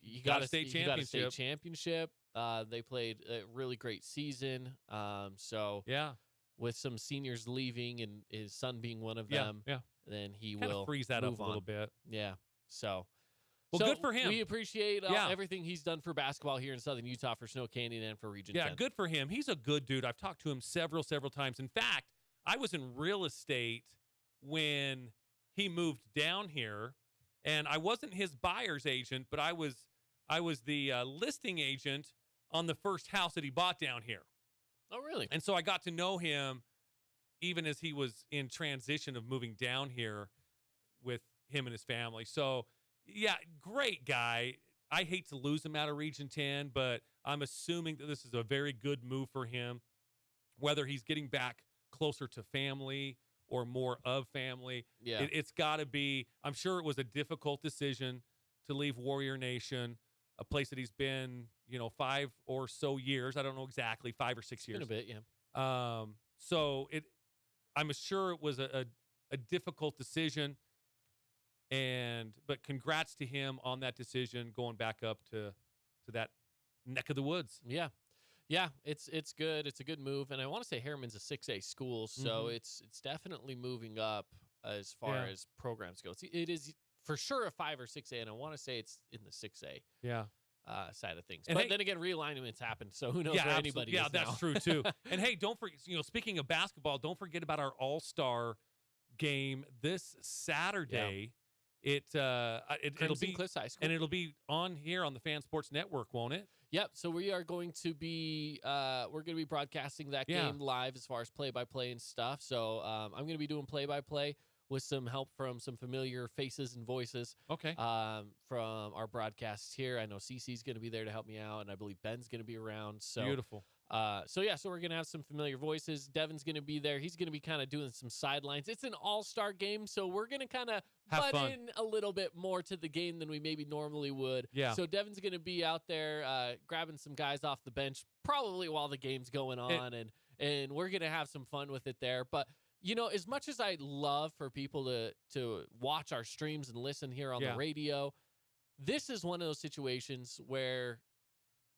he got a state championship. They played a really great season. With some seniors leaving and his son being one of them, then he will freeze that up a little bit. Yeah. So good for him. We appreciate everything he's done for basketball here in Southern Utah for Snow Canyon and for Region 10. Yeah, good for him. He's a good dude. I've talked to him several times. In fact, I was in real estate when he moved down here, and I wasn't his buyer's agent, but I was the listing agent on the first house that he bought down here. Oh, really? And so I got to know him even as he was in transition of moving down here with him and his family. So, yeah, great guy. I hate to lose him out of Region 10, but I'm assuming that this is a very good move for him, whether he's getting back closer to family or more of family. Yeah. It's got to be, I'm sure it was a difficult decision to leave Warrior Nation, a place that he's been, 5 or so years. I don't know exactly, 5 or 6 years. Been a bit, yeah. So I'm sure it was a difficult decision, but congrats to him on that decision, going back up to that neck of the woods. Yeah. Yeah, it's good. It's a good move. And I want to say Harriman's a 6A school, so it's definitely moving up as far as programs go. It is for sure a 5 or 6A, and I want to say it's in the 6A. Yeah. Side of things. And but then again, realignment's happened, so who knows where anybody is Yeah, that's now. true, too. And, hey, don't forget, speaking of basketball, don't forget about our All-Star game this Saturday. Yeah. It'll be Cliffs High School. And it'll be on here on the Fan Sports Network, won't it? Yep. So we are going to be broadcasting that game live as far as play-by-play and stuff. So I'm going to be doing play-by-play with some help from some familiar faces and voices. Okay. From our broadcasts here. I know CC's going to be there to help me out, and I believe Ben's going to be around. So beautiful. So we're going to have some familiar voices. Devin's going to be there. He's going to be kind of doing some sidelines. It's an all-star game, so we're going to kind of butt in a little bit more to the game than we maybe normally would. Yeah. So Devin's going to be out there grabbing some guys off the bench, probably while the game's going on, and we're going to have some fun with it there. But, as much as I love for people to watch our streams and listen here on the radio, this is one of those situations where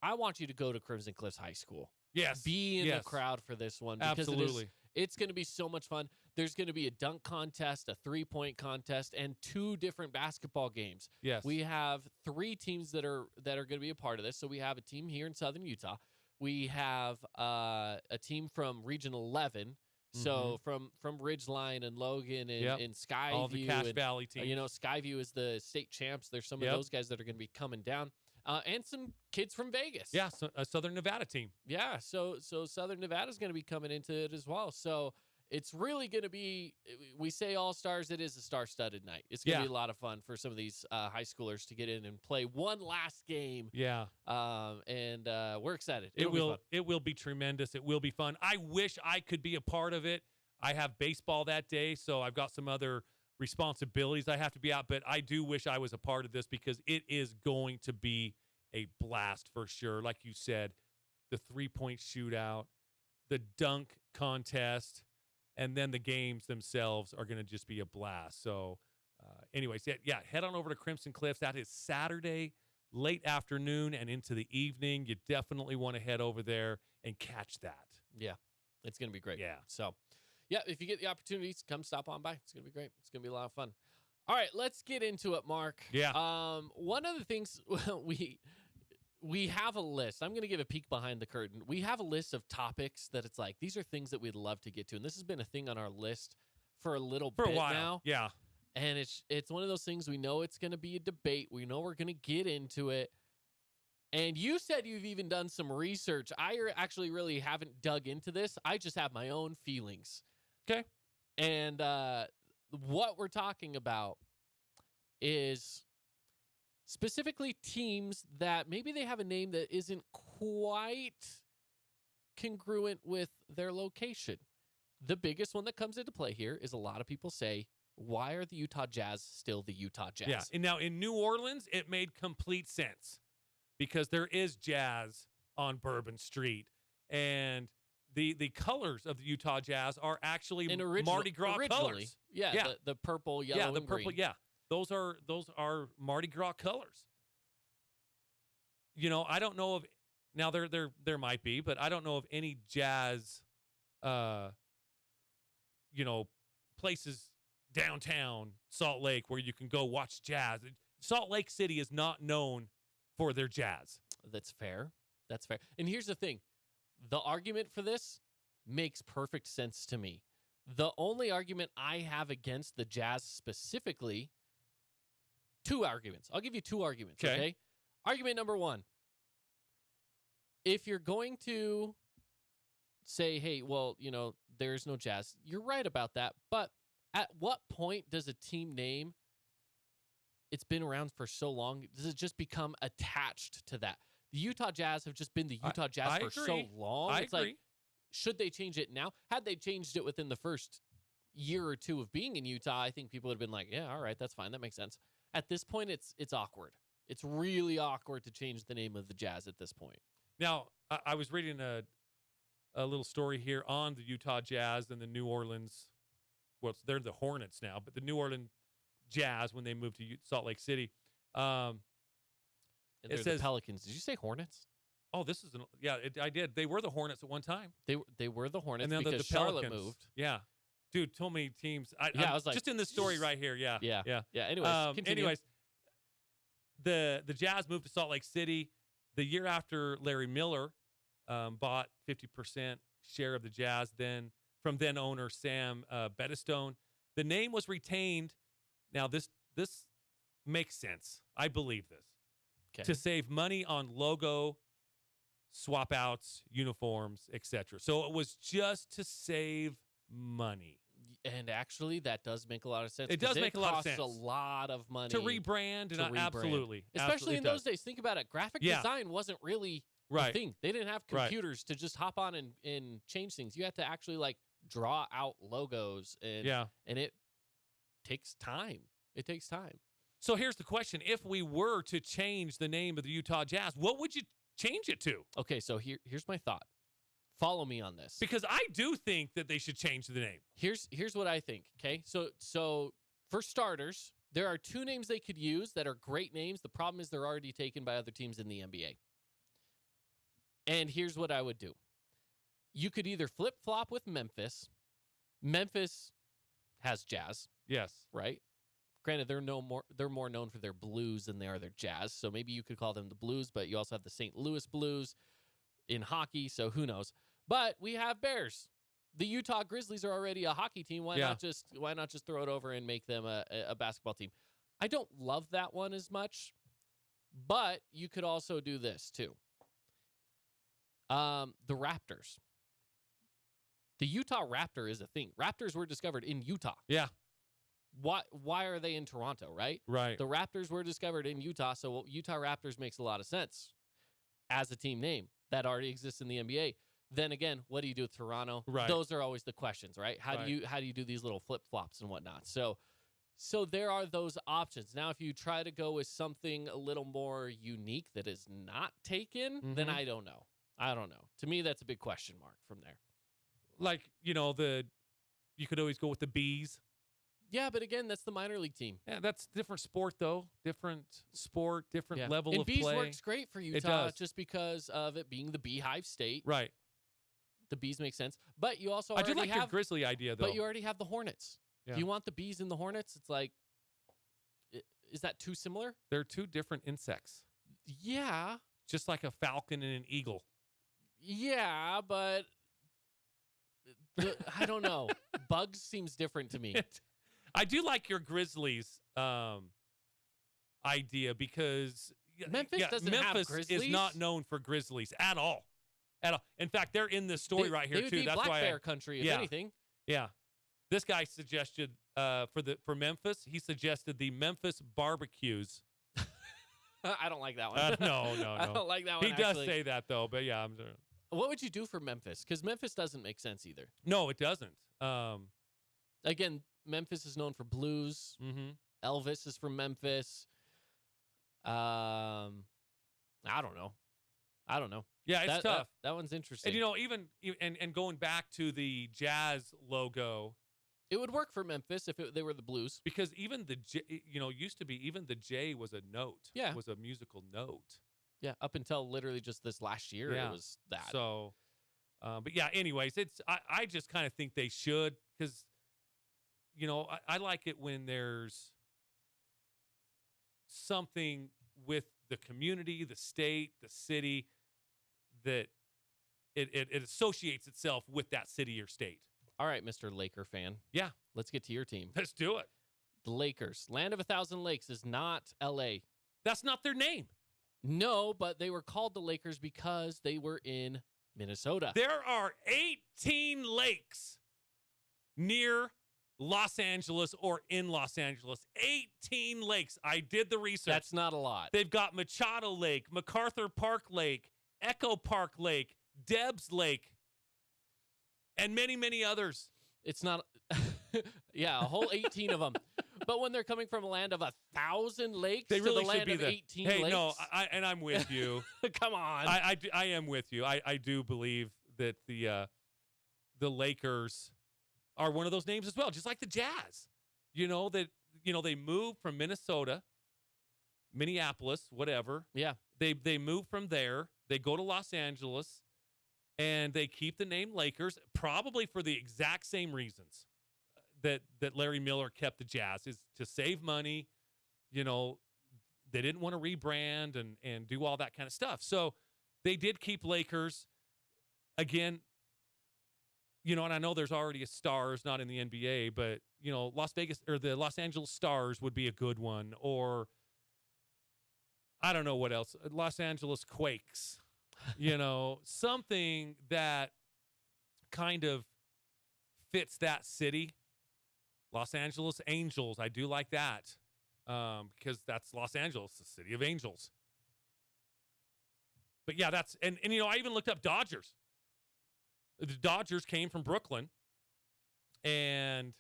I want you to go to Crimson Cliffs High School. Yes. Be in the crowd for this one. Because absolutely. It's going to be so much fun. There's going to be a dunk contest, a three-point contest, and 2 different basketball games. Yes. We have 3 teams that are going to be a part of this. So we have a team here in Southern Utah. We have a team from Region 11. So from Ridgeline and Logan and Skyview. All the Cache and, Valley teams. Skyview is the state champs. There's some of those guys that are going to be coming down. And some kids from Vegas. Yeah, so a Southern Nevada team. Yeah, so Southern Nevada is going to be coming into it as well. So it's really going to be, we say all-stars, it is a star-studded night. It's going to be a lot of fun for some of these high schoolers to get in and play one last game. Yeah. And we're excited. It will be tremendous. It will be fun. I wish I could be a part of it. I have baseball that day, so I've got some other responsibilities I have to be out, but I do wish I was a part of this because it is going to be a blast for sure. Like you said, the 3-point shootout, the dunk contest, and then the games themselves are going to just be a blast. So anyways, head on over to Crimson Cliffs. That is Saturday, late afternoon and into the evening. You definitely want to head over there and catch that. Yeah, it's going to be great. Yeah. So, yeah, if you get the opportunities, come stop on by. It's going to be great. It's going to be a lot of fun. All right, let's get into it, Mark. Yeah. One of the things we have a list. I'm going to give a peek behind the curtain. We have a list of topics that it's like, these are things that we'd love to get to. And this has been a thing on our list for a little bit now. Yeah. And it's one of those things, we know it's going to be a debate. We know we're going to get into it. And you said you've even done some research. I actually really haven't dug into this. I just have my own feelings. Okay. And what we're talking about is specifically teams that maybe they have a name that isn't quite congruent with their location. The biggest one that comes into play here is a lot of people say, why are the Utah Jazz still the Utah Jazz? Yeah, and now in New Orleans, it made complete sense because there is Jazz on Bourbon Street, and the colors of the Utah Jazz are actually Mardi Gras colors. Yeah, the purple, yellow, and green. Yeah. Those are Mardi Gras colors. I don't know of now there might be, but I don't know of any Jazz places downtown Salt Lake where you can go watch Jazz. Salt Lake City is not known for their Jazz. That's fair. And here's the thing. The argument for this makes perfect sense to me. The only argument I have against the Jazz specifically, 2 arguments. I'll give you 2 arguments, okay? Argument number 1. If you're going to say, hey, well, there's no Jazz, you're right about that. But at what point does a team name, it's been around for so long, does it just become attached to that? The Utah Jazz have just been the Utah Jazz for so long. I agree. Like, should they change it now? Had they changed it within the first year or 2 of being in Utah, I think people would have been like, yeah, all right, that's fine. That makes sense. At this point, it's awkward. It's really awkward to change the name of the Jazz at this point. Now, I was reading a little story here on the Utah Jazz and the New Orleans. Well, they're the Hornets now, but the New Orleans Jazz when they moved to Salt Lake City. It says the Pelicans. Did you say Hornets? Oh, this is I did. They were the Hornets at one time. They were the Hornets, and then because the Charlotte Pelicans moved. Yeah, dude, so many teams. I was like, just in this story right here. Yeah. Anyways, the Jazz moved to Salt Lake City the year after Larry Miller bought 50% share of the Jazz. Then from then owner Sam Bettistone, the name was retained. Now this makes sense. I believe this. To save money on logo swap outs, uniforms, etc. So it was just to save money. And actually, that does make a lot of sense. It does make a lot of sense. It costs a lot of money to rebrand. Absolutely. Especially in those days. Think about it. Graphic design wasn't really a thing. They didn't have computers to just hop on and change things. You had to actually draw out logos. And it takes time. It takes time. So here's the question. If we were to change the name of the Utah Jazz, what would you change it to? Okay, so here's my thought. Follow me on this. Because I do think that they should change the name. Here's what I think, okay? So for starters, there are 2 names they could use that are great names. The problem is they're already taken by other teams in the NBA. And here's what I would do. You could either flip-flop with Memphis. Memphis has Jazz. Yes. Right? Granted, they're more known for their blues than they are their Jazz. So maybe you could call them the Blues, but you also have the St. Louis Blues. in hockey, so who knows? But we have Bears. The Utah Grizzlies are already a hockey team. Why not just throw it over and make them a basketball team? I don't love that one as much, but you could also do this too. The Raptors. The Utah Raptor is a thing. Raptors were discovered in Utah. Yeah. Why are they in Toronto, right? Right. The Raptors were discovered in Utah, so Utah Raptors makes a lot of sense as a team name that already exists in the NBA. Then again, what do you do with Toronto? Right. Those are always the questions, right? How do you do these little flip-flops and whatnot? So there are those options. Now, if you try to go with something a little more unique that is not taken, then I don't know. To me, that's a big question mark from there. Like, you could always go with the Bees. Yeah, but again, that's the minor league team. Yeah, that's different sport, though. Different sport, different level and of Bees play. works great for Utah just because of it being the Beehive State. Right. The Bees make sense. But you also I do like your Grizzly idea, though. But you already have the Hornets. Yeah. If you want the Bees and the Hornets, it's like, is that too similar? They're two different insects. Yeah. Just like a falcon and an eagle. Yeah, but I don't know. Bugs seems different to me. I do like your Grizzlies idea because Memphis doesn't have Grizzlies. is not known for Grizzlies at all. In fact, they're in this story right here would too. Be That's Black why Bear country, if anything. Yeah. This guy suggested for Memphis, he suggested the Memphis barbecues. I don't like that one. No. I don't like that one. He does say that though, but yeah. What would you do for Memphis? Because Memphis doesn't make sense either. No, it doesn't. Again, Memphis is known for blues. Elvis is from Memphis. I don't know. Yeah, it's tough. That one's interesting. And even going back to the Jazz logo, it would work for Memphis if they were the Blues. Because even the J, used to be even the J was a note. Yeah, was a musical note. Yeah, up until literally just this last year, it was that. So, but yeah. Anyways, I just kind of think they should because, I like it when there's something with the community, the state, the city that it associates itself with that city or state. All right, Mr. Laker fan. Yeah. Let's get to your team. Let's do it. The Lakers. Land of 1,000 Lakes is not L.A. That's not their name. No, but they were called the Lakers because they were in Minnesota. There are 18 lakes near Los Angeles or in Los Angeles. 18 lakes. I did the research. That's not a lot. They've got Machado Lake, MacArthur Park Lake, Echo Park Lake, Debs Lake, and many, many others. It's not, a whole 18 of them. But when they're coming from a land of 1,000 lakes they really to the land be of 18 lakes. Hey, no, I'm with you. Come on. I am with you. I do believe that the Lakers are one of those names as well, just like the Jazz. They moved from Minnesota, Minneapolis, whatever. Yeah. They move from there. They go to Los Angeles, and they keep the name Lakers, probably for the exact same reasons that Larry Miller kept the Jazz, is to save money. They didn't want to rebrand and do all that kind of stuff. So they did keep Lakers. Again, and I know there's already a Stars, not in the NBA, but, Las Vegas or the Los Angeles Stars would be a good one. Or I don't know what else. Los Angeles Quakes, something that kind of fits that city. Los Angeles Angels. I do like that because that's Los Angeles, the city of angels. But yeah, and I even looked up Dodgers. The Dodgers came from Brooklyn. And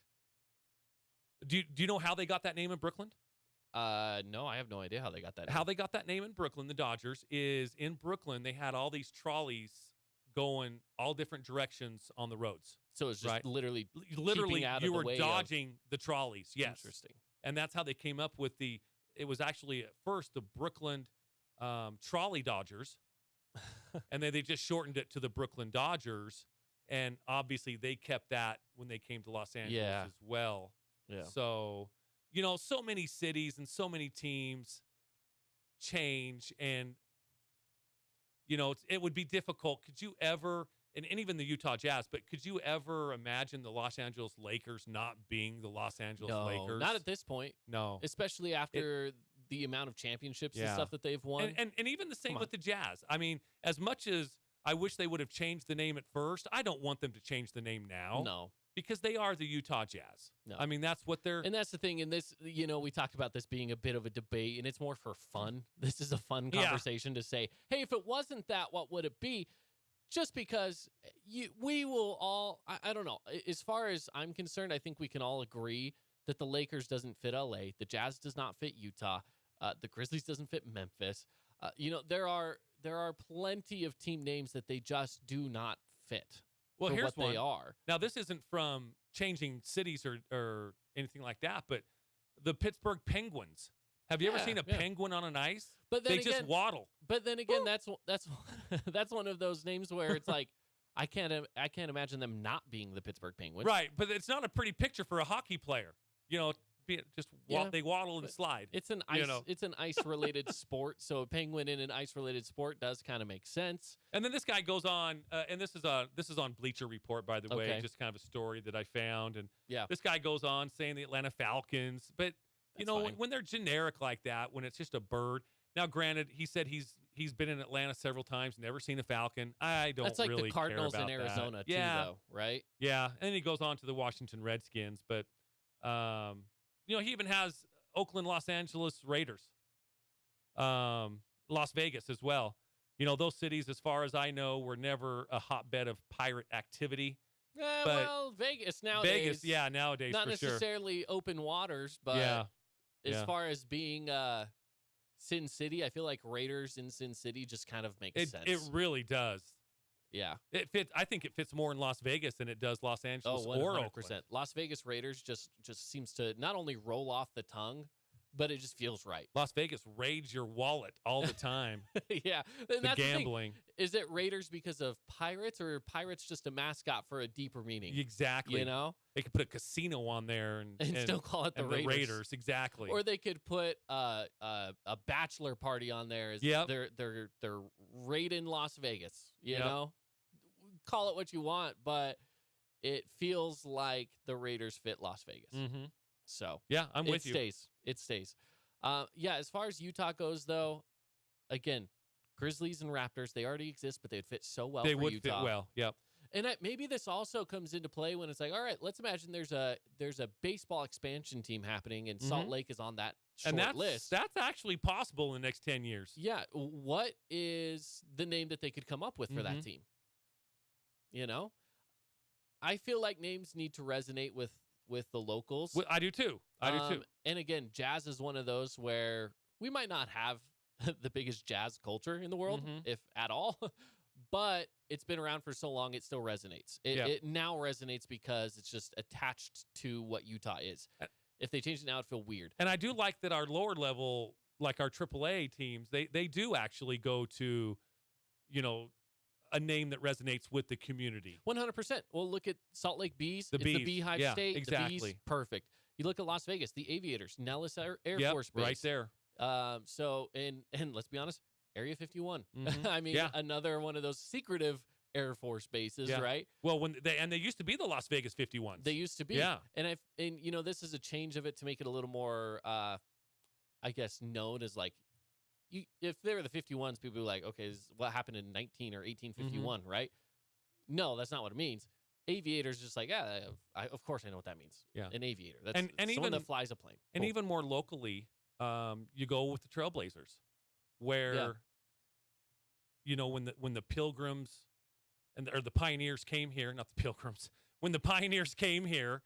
do you know how they got that name in Brooklyn? No, I have no idea how they got that name. How they got that name in Brooklyn, the Dodgers, is in Brooklyn, they had all these trolleys going all different directions on the roads. So it's just literally out you of were the way dodging the trolleys. Yes. Interesting. And that's how they came up with it was actually at first the Brooklyn Trolley Dodgers. And then they just shortened it to the Brooklyn Dodgers. And obviously they kept that when they came to Los Angeles as well. Yeah. So, so many cities and so many teams change. And, it would be difficult. Could you ever, and even the Utah Jazz, but could you ever imagine the Los Angeles Lakers not being the Los Angeles Lakers? Not at this point. No. Especially after the amount of championships and Yeah. stuff that they've won. And even the same Come with the Jazz. I mean, as much as I wish they would have changed the name at first, I don't want them to change the name now. No. Because they are the Utah Jazz. No. I mean, that's what they're. And that's the thing. In this, we talked about this being a bit of a debate, and it's more for fun. This is a fun conversation to say, hey, if it wasn't that, what would it be? Just because we will all, I don't know. As far as I'm concerned, I think we can all agree that the Lakers doesn't fit LA. The Jazz does not fit Utah. The Grizzlies doesn't fit Memphis. There are plenty of team names that they just do not fit. Well, here's what one. they are. Now, this isn't from changing cities or anything like that, but the Pittsburgh Penguins. Have you ever seen a penguin on an ice? But then they just waddle. But then again, that's that's one of those names where it's like I can't imagine them not being the Pittsburgh Penguins. Right, but it's not a pretty picture for a hockey player. They waddle and slide. It's an ice related sport, so a penguin in an ice related sport does kind of make sense. And then this guy goes on, and this is on Bleacher Report, by the way, Okay. just kind of a story that I found. And Yeah. this guy goes on saying the Atlanta Falcons, but That's fine. when they're generic like that, when it's just a bird. Now, granted, he said he's been in Atlanta several times, never seen a falcon. I don't That's like really the Cardinals care in about Arizona that. too, though, right? Yeah, and then he goes on to the Washington Redskins, but he even has Oakland, Los Angeles Raiders, Las Vegas as well. Those cities, as far as I know, were never a hotbed of pirate activity. But Well, Vegas nowadays. Nowadays not for sure. necessarily open waters, but as far as being Sin City, I feel like Raiders in Sin City just kind of makes sense. It really does. Yeah. It fits. I think it fits more in Las Vegas than it does Los Angeles or 100%. Oakland. Las Vegas Raiders just seems to not only roll off the tongue, but it just feels right. Las Vegas raids your wallet all the time. Yeah. And The that's gambling. The thing. Is it Raiders because of pirates, or pirates just a mascot for a deeper meaning? Exactly. They could put a casino on there and still call it the and Raiders. Exactly. Or they could put a bachelor party on there. They're raiding Las Vegas. You know, call it what you want, but it feels like the Raiders fit Las Vegas. Mm-hmm. So yeah, I'm with you. It stays. As far as Utah goes, though, again, Grizzlies and Raptors, they already exist, but they'd fit so well for Utah. They would fit well. Yep. And maybe this also comes into play when it's like, all right, let's imagine there's a baseball expansion team happening, and Salt Lake is on that short list. That's actually possible in the next 10 years. Yeah. What is the name that they could come up with for that team? I feel like names need to resonate with the locals. Well, I do too. And again, jazz is one of those where we might not have the biggest jazz culture in the world, if at all, but it's been around for so long, it still resonates. It now resonates because it's just attached to what Utah is. If they change it now, it'd feel weird. And I do like that our lower level, like our AAA teams, they do actually go to, a name that resonates with the community. 100%. Well, look at Salt Lake Bees. The it's Bees. the Beehive State. Exactly. The Bees, perfect. You look at Las Vegas, the Aviators, Nellis Air Force Base. Right there. And let's be honest, Area 51. I mean, another one of those secretive Air Force bases, right? Well, they used to be the Las Vegas 51s. They used to be. Yeah. And this is a change of it to make it a little more, I guess, known as like, if they were the 51s, people would be like, okay, this is what happened in 19 or 1851, right? No, that's not what it means. Aviator's just like, of course I know what that means. Yeah. An aviator. That's and someone even that flies a plane. And Cool. even more locally, you go with the Trailblazers, where when the Pilgrims or the Pioneers came here, not the Pilgrims, when the Pioneers came here,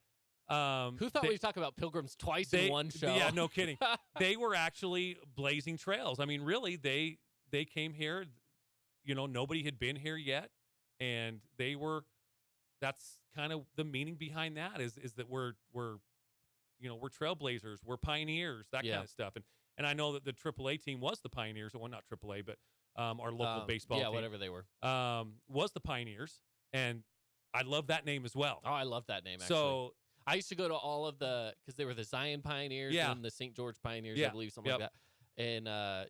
who thought we'd talk about Pilgrims twice in one show? Yeah, no kidding. They were actually blazing trails. I mean, really, they came here. Nobody had been here yet, and they were. That's kind of the meaning behind that is that we're trailblazers, we're pioneers, that kind of stuff. And I know that the AAA team was the Pioneers, well, not AAA, but our local baseball team, whatever they were, was the Pioneers, and I love that name as well. Oh, I love that name. Actually. So I used to go to all of because they were the Zion Pioneers and the St. George Pioneers, I believe, something like that. And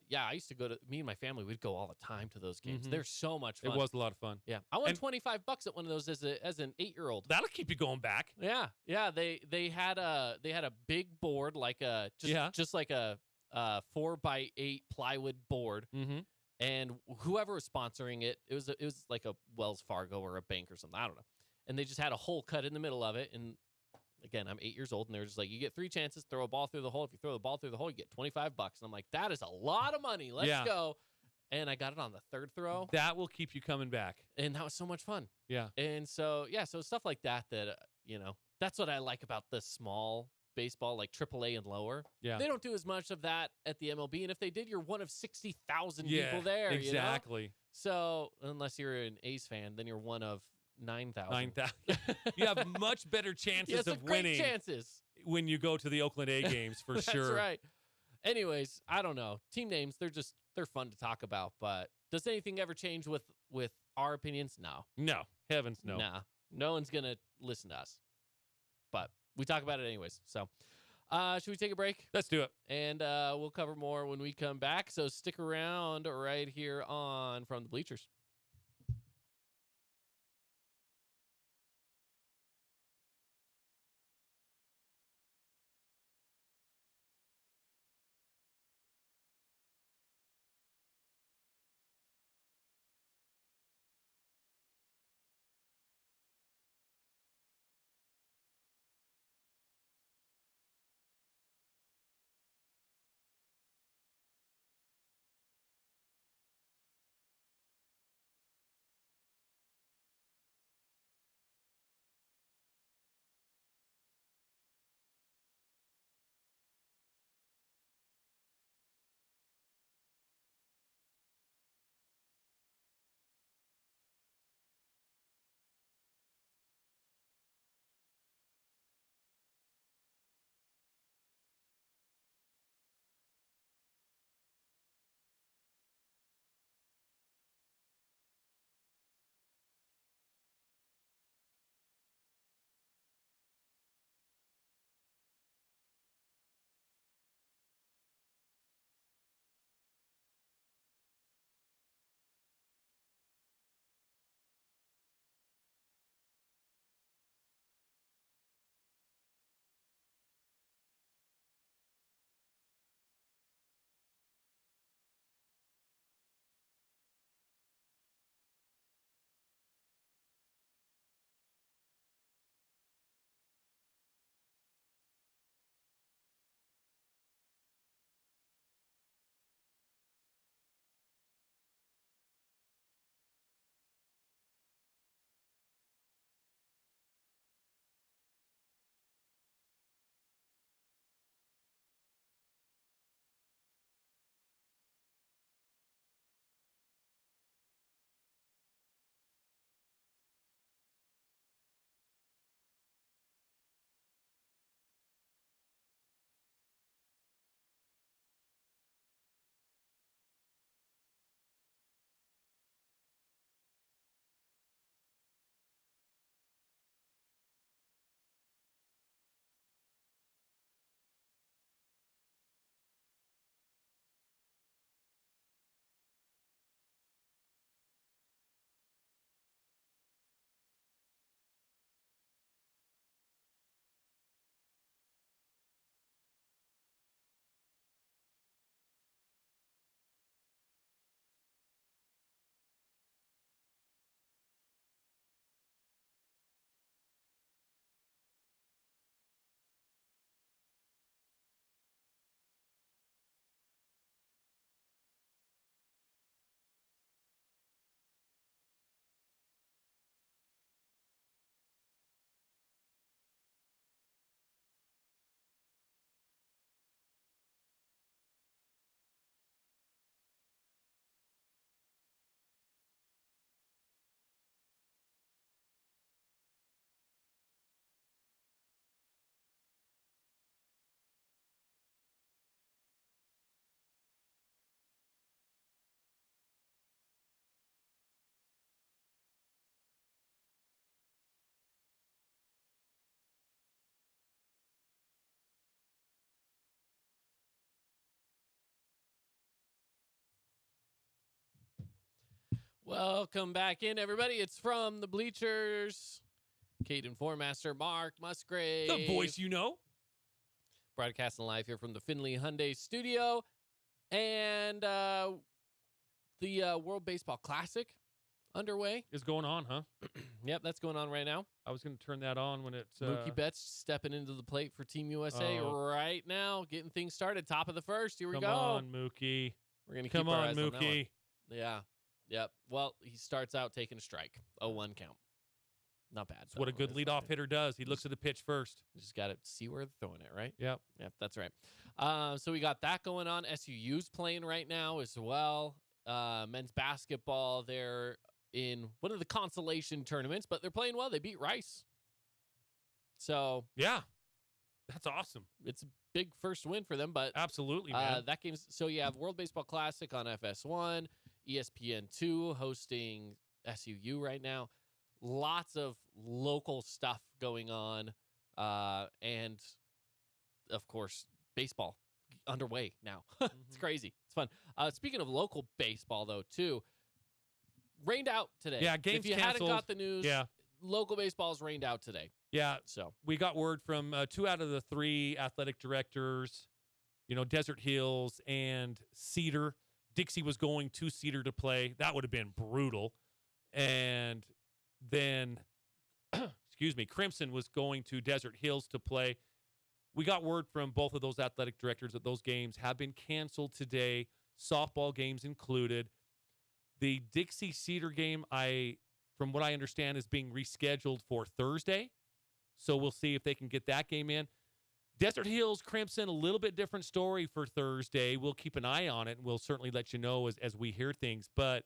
yeah, I used to go to me and my family. We'd go all the time to those games. Mhm. They're so much It fun. was a lot of fun. Yeah, I won And- $25 at one of those as an 8-year-old. That'll keep you going back. Yeah, yeah. They had a big board like just like a 4x8 plywood board, Mm-hmm. and whoever was sponsoring it, it was like a Wells Fargo or a bank or something. I don't know. And they just had a hole cut in the middle of it. And again, I'm 8 years old, and they're just like, you get 3 chances, throw a ball through the hole. If you throw the ball through the hole, you get $25. And I'm like, that is a lot of money. Let's Yeah. go. And I got it on the 3rd throw, That will keep you coming back. and that was so much fun. Yeah. And so, yeah, so stuff like that, that's what I like about the small baseball, like AAA and lower. Yeah. They don't do as much of that at the MLB. And if they did, you're one of 60,000 Yeah, people there. exactly. So unless you're an A's fan, then you're one of 9,000. 9,000. You have much better chances Yes, of great winning chances. when you go to the Oakland A games for That's sure. right. Anyways, I don't know. Team names, they're fun to talk about, but does anything ever change with our opinions? No. No, heavens no. Nah. No one's going to listen to us. But we talk about it anyways. So, should we take a break? Let's do it. And we'll cover more when we come back. So stick around right here on From the Bleachers. Welcome back in, everybody. It's from the Bleachers. Caden Formaster, Mark Musgrave. The voice you know. Broadcasting live here from the Findlay Hyundai studio. And the World Baseball Classic underway. Is going on, huh? Yep, that's going on right now. I was going to turn that on when it's... Mookie Betts stepping into the plate for Team USA right now, getting things started. Top of the first. Here we go. Come on, Mookie. We're going to keep our eyes on that one. Mookie. Yeah. Yep. Well, he starts out taking a strike. 0-1 count. Not bad. That's what a good leadoff hitter does. He looks at the pitch first. You just got to see where they're throwing it, right? Yep. Yep, that's right. So we got that going on. SUU's playing right now as well. Men's basketball, they're in one of the consolation tournaments, but they're playing well. They beat Rice. So yeah, that's awesome. It's a big first win for them, but absolutely, man. That game's so you have World Baseball Classic on FS1, ESPN2 hosting SUU right now. Lots of local stuff going on, and of course, baseball underway now. It's crazy. It's fun. Speaking of local baseball, though, too, rained out today. Yeah, games if you canceled. hadn't got the news, yeah, local baseball's rained out today. Yeah, so we got word from 2 out of the 3 athletic directors, Desert Hills and Cedar. Dixie was going to Cedar to play. That would have been brutal. And then, Crimson was going to Desert Hills to play. We got word from both of those athletic directors that those games have been canceled today, softball games included. The Dixie Cedar game, from what I understand, is being rescheduled for Thursday. So we'll see if they can get that game in. Desert Hills, Crimson, a little bit different story for Thursday. We'll keep an eye on it, and we'll certainly let you know as we hear things. But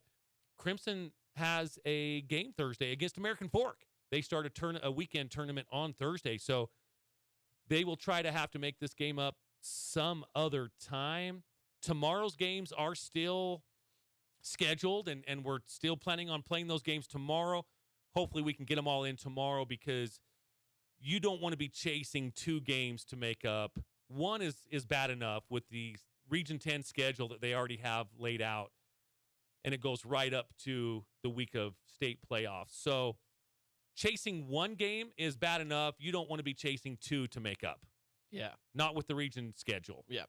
Crimson has a game Thursday against American Fork. They start a weekend tournament on Thursday. So they will try to have to make this game up some other time. Tomorrow's games are still scheduled, and we're still planning on playing those games tomorrow. Hopefully we can get them all in tomorrow because you don't want to be chasing 2 games to make up. One is bad enough with the Region 10 schedule that they already have laid out, and it goes right up to the week of state playoffs. So chasing 1 game is bad enough. You don't want to be chasing 2 to make up. Yeah. Not with the region schedule. Yeah,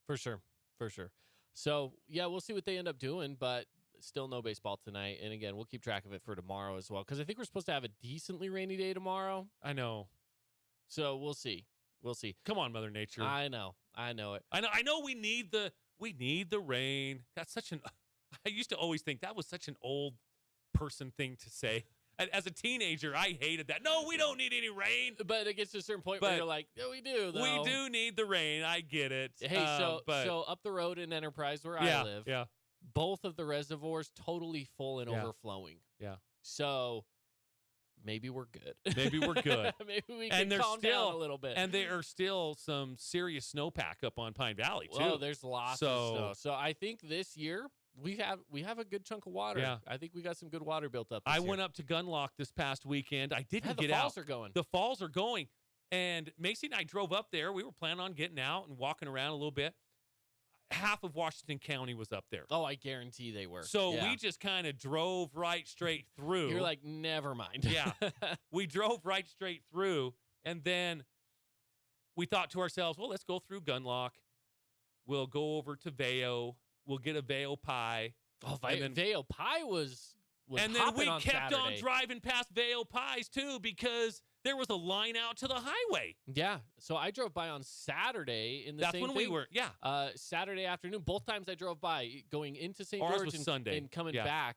for sure. For sure. So, yeah, we'll see what they end up doing, but still no baseball tonight. And, again, we'll keep track of it for tomorrow as well because I think we're supposed to have a decently rainy day tomorrow. I know. So, we'll see. We'll see. Come on, Mother Nature. I know it. I know we need the rain. That's such an I used to always think that was such an old person thing to say. As a teenager, I hated that. No, we don't need any rain. But it gets to a certain point where you're like, yeah, we do, though. We do need the rain. I get it. Hey, so up the road in Enterprise where I live, both of the reservoirs totally full and overflowing. Yeah. So maybe we're good. Maybe we're good. Maybe we can calm down a little bit. And there are still some serious snowpack up on Pine Valley, too. Oh, there's lots of snow. So I think this year we have a good chunk of water. Yeah. I think we got some good water built up. I went up to Gunlock this past weekend. I didn't get out. The falls are going. The falls are going. And Macy and I drove up there. We were planning on getting out and walking around a little bit. Half of Washington County was up there. Oh, I guarantee they were. So we just kind of drove right straight through. You're like, never mind. Yeah. We drove right straight through. And then we thought to ourselves, well, let's go through Gunlock. We'll go over to Veo. We'll get a Veo pie. Oh, Veo pie was and then we kept Saturday. on driving past Veo pies, too, because there was a line out to the highway. Yeah. So I drove by on Saturday in the That's same when thing. we were, yeah. Saturday afternoon. Both times I drove by going into St. Ours George was Sunday. and coming back.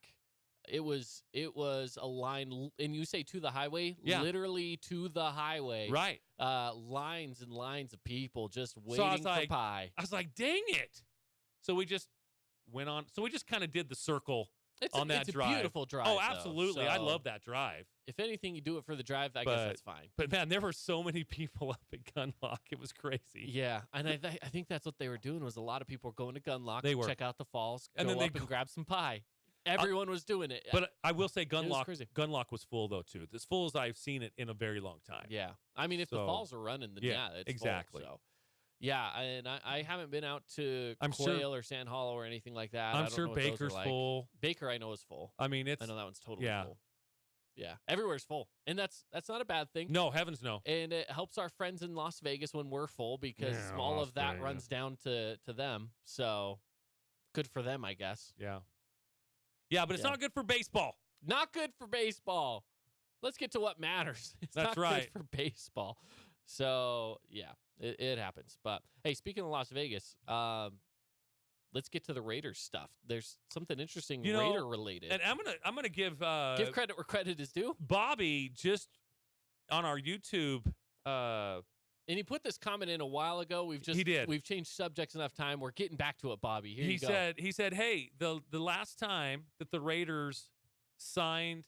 It was a line, and you say to the highway, literally to the highway. Right. Lines and lines of people just waiting for pie. I was like, dang it. So we just went on. So we just kind of did the circle on that drive. It's a beautiful drive. Oh, absolutely. So I love that drive. If anything, you do it for the drive, I guess that's fine. But, man, there were so many people up at Gunlock. It was crazy. Yeah, and I think that's what they were doing was a lot of people were going to Gunlock to check out the falls, and go then up and grab some pie. Everyone was doing it. But I will say Gunlock was full, though, too. As full as I've seen it in a very long time. Yeah. I mean, if the falls are running, then it's exactly. full, so. Yeah, and I haven't been out to I'm Quail sure- or Sand Hollow or anything like that. I I'm don't sure know what those are Baker's like. full. Baker, I know is full. I mean, I know that one's totally yeah. full. Yeah, everywhere's full, and that's not a bad thing. No, heavens no. And it helps our friends in Las Vegas when we're full because Yeah, all Las of that Vegas. runs down to them. So good for them, I guess. Yeah. Yeah, but it's Yeah. not good for baseball. Not good for baseball. Let's get to what matters. It's That's not right. good for baseball. So yeah, it happens. But hey, speaking of Las Vegas, let's get to the Raiders stuff. There's something interesting Raider related. And I'm gonna give Credit where credit is due. Bobby just on our YouTube. And he put this comment in a while ago. He did. We've changed subjects enough time. We're getting back to it, Bobby. Here you go. He said, hey, the last time that the Raiders signed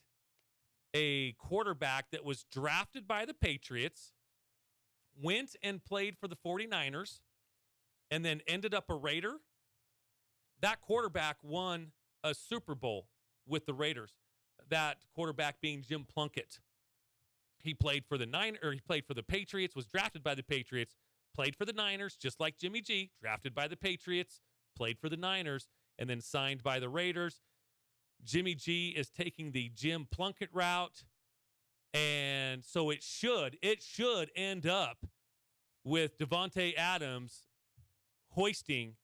a quarterback that was drafted by the Patriots, went and played for the 49ers, and then ended up a Raider, that quarterback won a Super Bowl with the Raiders. That quarterback being Jim Plunkett. He played for the Patriots, was drafted by the Patriots, played for the Niners, just like Jimmy G, drafted by the Patriots, played for the Niners, and then signed by the Raiders. Jimmy G is taking the Jim Plunkett route, and so it should end up with Devontae Adams hoisting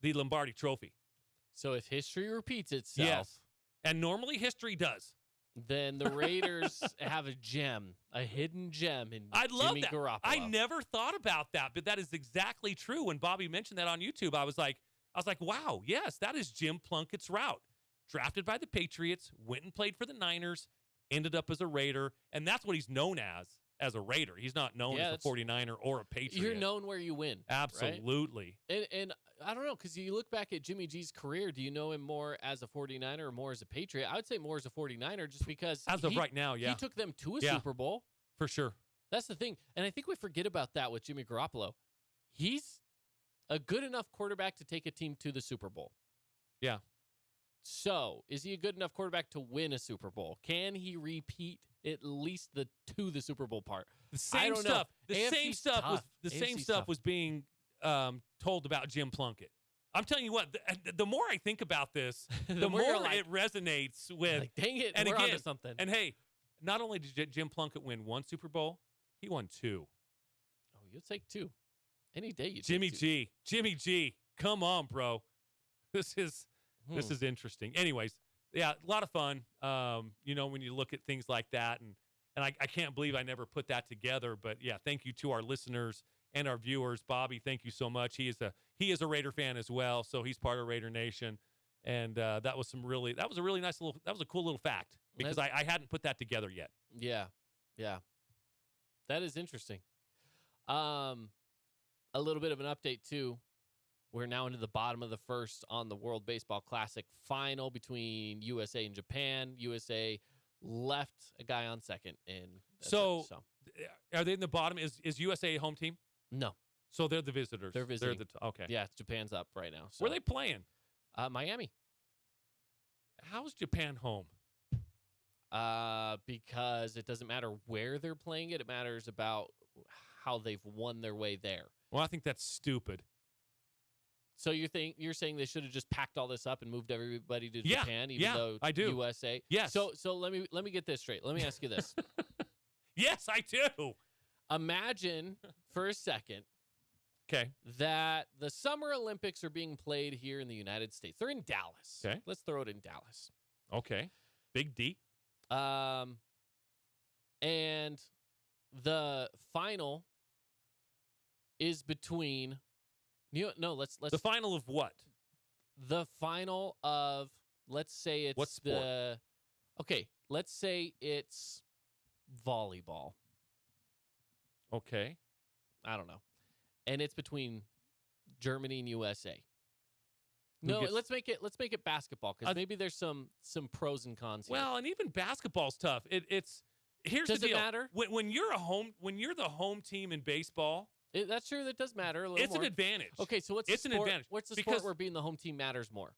the Lombardi Trophy. So if history repeats itself, Yes. And normally history does. then the Raiders have a hidden gem in I love Jimmy that. Garoppolo. I never thought about that, but that is exactly true. When Bobby mentioned that on YouTube, I was like, wow, yes, that is Jim Plunkett's route. Drafted by the Patriots, went and played for the Niners, ended up as a Raider, and that's what he's known as a Raider. He's not known as a 49er or a Patriot. You're known where you win. Absolutely. Right? And I don't know, because you look back at Jimmy G's career, do you know him more as a 49er or more as a Patriot? I would say more as a 49er just because As of right now, yeah. he took them to a Yeah. Super Bowl. For sure. That's the thing. And I think we forget about that with Jimmy Garoppolo. He's a good enough quarterback to take a team to the Super Bowl. Yeah. So, is he a good enough quarterback to win a Super Bowl? Can he repeat at least the Super Bowl part? The same stuff. The same AFC's stuff was tough. the same AFC's stuff tough. was being told about Jim Plunkett. I'm telling you what, the more I think about this, the more you're like- it resonates with. Like, dang it, and we're again, onto something. And hey, not only did Jim Plunkett win one Super Bowl, he won two. Oh, you'll take two. Any day you Jimmy take two. Jimmy G, come on, bro. This is interesting. Anyways, yeah, a lot of fun. When you look at things like that, and I can't believe I never put that together. But yeah, thank you to our listeners and our viewers. Bobby, thank you so much. He is a Raider fan as well, so he's part of Raider Nation. And that was a cool little fact because I hadn't put that together yet. Yeah. That is interesting. A little bit of an update, too. We're now into the bottom of the first on the World Baseball Classic final between USA and Japan. USA left a guy on second. And So are they in the bottom? Is USA a home team? No. So they're the visitors. They're visiting. Okay. Yeah, Japan's up right now. So. Where are they playing? Miami. How's Japan home? Because it doesn't matter where they're playing it. It matters about how they've won their way there. Well, I think that's stupid. So you're saying they should have just packed all this up and moved everybody to Japan, even though I do. USA. Yes. So let me get this straight. Let me ask you this. Yes, I do. Imagine for a second Okay. that the Summer Olympics are being played here in the United States. They're in Dallas. Okay. Let's throw it in Dallas. Okay. Big D. And the final is between let's The final of what? the final of, let's say it's What sport? let's say it's volleyball. Okay. I don't know. And it's between Germany and USA. Who No, gets- let's make it basketball because maybe there's some pros and cons here. Well, and even basketball's tough. Here's Does the it deal. matter? When you're the home team in baseball, That's true. That does matter a little it's more. an advantage. Okay, so what's It's the an sport? advantage What's the because- sport where being the home team matters more?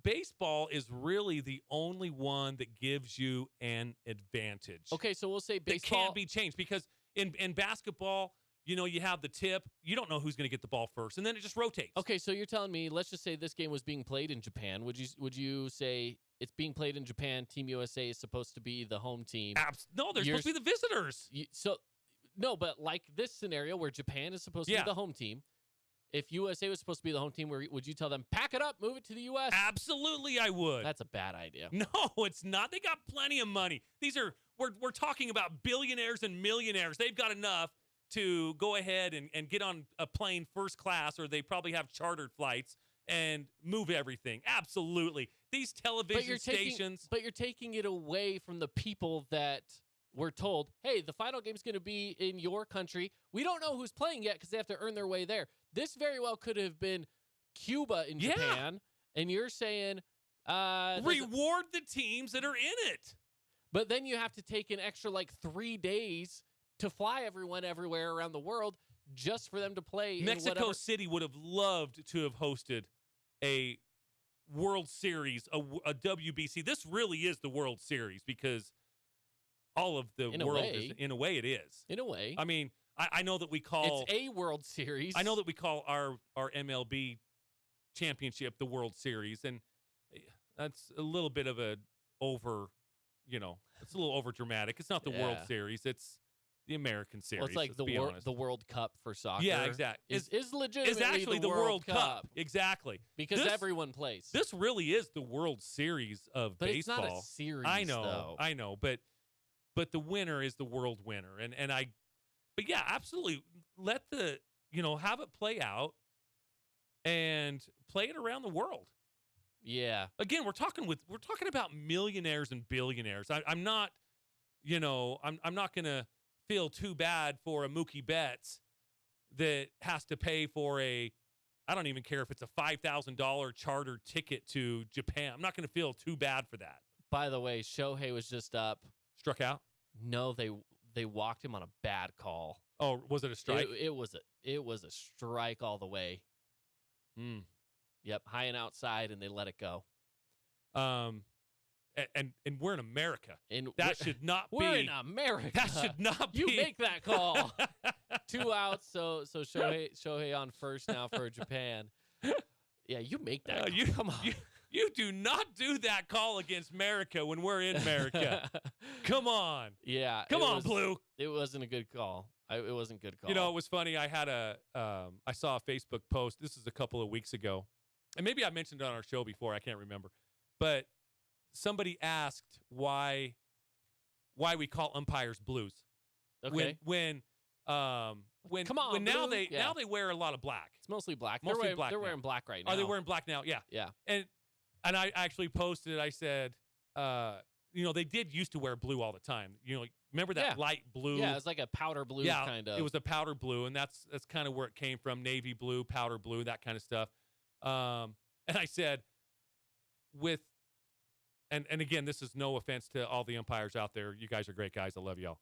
Baseball is really the only one that gives you an advantage. Okay, so we'll say That baseball. can't be changed because In basketball, you have the tip. You don't know who's going to get the ball first, and then it just rotates. Okay, so you're telling me, let's just say this game was being played in Japan. Would you say it's being played in Japan? Team USA is supposed to be the home team. No, they're supposed to be the visitors. No, but like this scenario where Japan is supposed to be the home team, if USA was supposed to be the home team, would you tell them, pack it up, move it to the U.S.? Absolutely, I would. That's a bad idea. No, it's not. They got plenty of money. We're talking about billionaires and millionaires. They've got enough to go ahead and get on a plane first class, or they probably have chartered flights and move everything. Absolutely. These television stations. But you're taking it away from the people that were told, hey, the final game's going to be in your country. We don't know who's playing yet because they have to earn their way there. This very well could have been Cuba in Japan, and you're saying reward the teams that are in it. But then you have to take an extra 3 days to fly everyone everywhere around the world just for them to play. Mexico City would have loved to have hosted a World Series, a WBC. This really is the World Series because all of the world is, in a way, it is. In a way. I mean, I know that we call... It's a World Series. I know that we call our MLB championship the World Series, and that's a little bit of it's a little over dramatic. It's not the World Series. It's the American Series. Well, it's like the World Cup for soccer. Yeah, exactly. Is legitimately it's actually the World Cup. Exactly. Because everyone plays. This really is the World Series of baseball. It's not a series, I know, though. I know, but the winner is the world winner. But yeah, absolutely. Let have it play out and play it around the world. Yeah. Again, we're talking about millionaires and billionaires. I'm not, I'm not going to feel too bad for a Mookie Betts that has to pay for I don't even care if it's a $5,000 charter ticket to Japan. I'm not going to feel too bad for that. By the way, Shohei was just up. Struck out? No, they walked him on a bad call. Oh, was it a strike? It was a strike all the way. Yep, high and outside, and they let it go. And we're in America. And that should not be. We're in America. That should not be. You make that call. 2 outs, so Shohei on first now for Japan. Yeah, you make that call. Come on. You do not do that call against America when we're in America. Come on. Yeah. Come on, Blue. It wasn't a good call. It wasn't a good call. It was funny. I had I saw a Facebook post. This is a couple of weeks ago. And maybe I mentioned it on our show before. I can't remember. But somebody asked why we call umpires blues. Okay. When come on, now they wear a lot of black. It's mostly black. They're wearing black right now. Are they wearing black now? Yeah. Yeah. And I actually posted it. I said, they did used to wear blue all the time. Remember that light blue? Yeah, it's like a powder blue kind of. It was a powder blue, and that's kind of where it came from. Navy blue, powder blue, that kind of stuff. And I said, and again, this is no offense to all the umpires out there. You guys are great guys. I love y'all.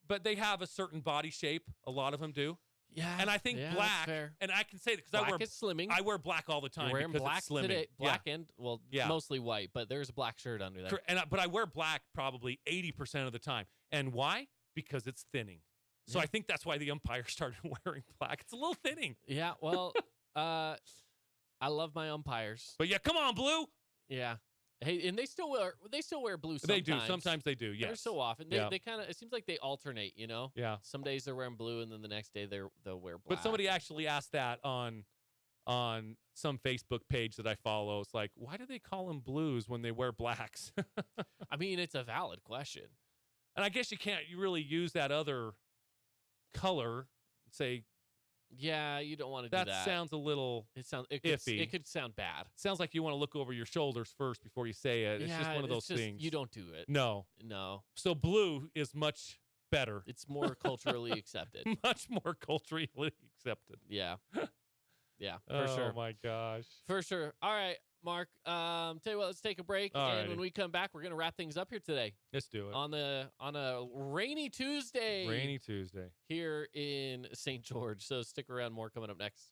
But they have a certain body shape. A lot of them do. Yeah. And I think black, and I can say that because I wear black all the time. You're wearing black it's slimming. today. Black and mostly white, but there's a black shirt under there. But I wear black probably 80% of the time. And why? Because it's thinning. So I think that's why the umpires started wearing black. It's a little thinning. Yeah. Well, I love my umpires. But yeah, come on, Blue. Yeah. Hey, and they still wear blue sometimes. They do. Sometimes they do, yes. They're so often. They kind of, it seems like they alternate, Yeah. Some days they're wearing blue, and then the next day they'll wear black. But somebody actually asked that on some Facebook page that I follow. It's like, why do they call them blues when they wear blacks? I mean, it's a valid question. And I guess you really use that other color and say, yeah, you don't want to do that. That sounds a little iffy. It could sound bad. Sounds like you want to look over your shoulders first before you say it. It's just one of those things. You don't do it. No. So blue is much better. It's more culturally accepted. Much more culturally accepted. Yeah. Yeah, for sure. Oh, my gosh. For sure. All right, Mark. Tell you what, let's take a break. And when we come back, we're going to wrap things up here today. Let's do it. On a rainy Tuesday. Rainy Tuesday. Here in St. George. So stick around. More coming up next.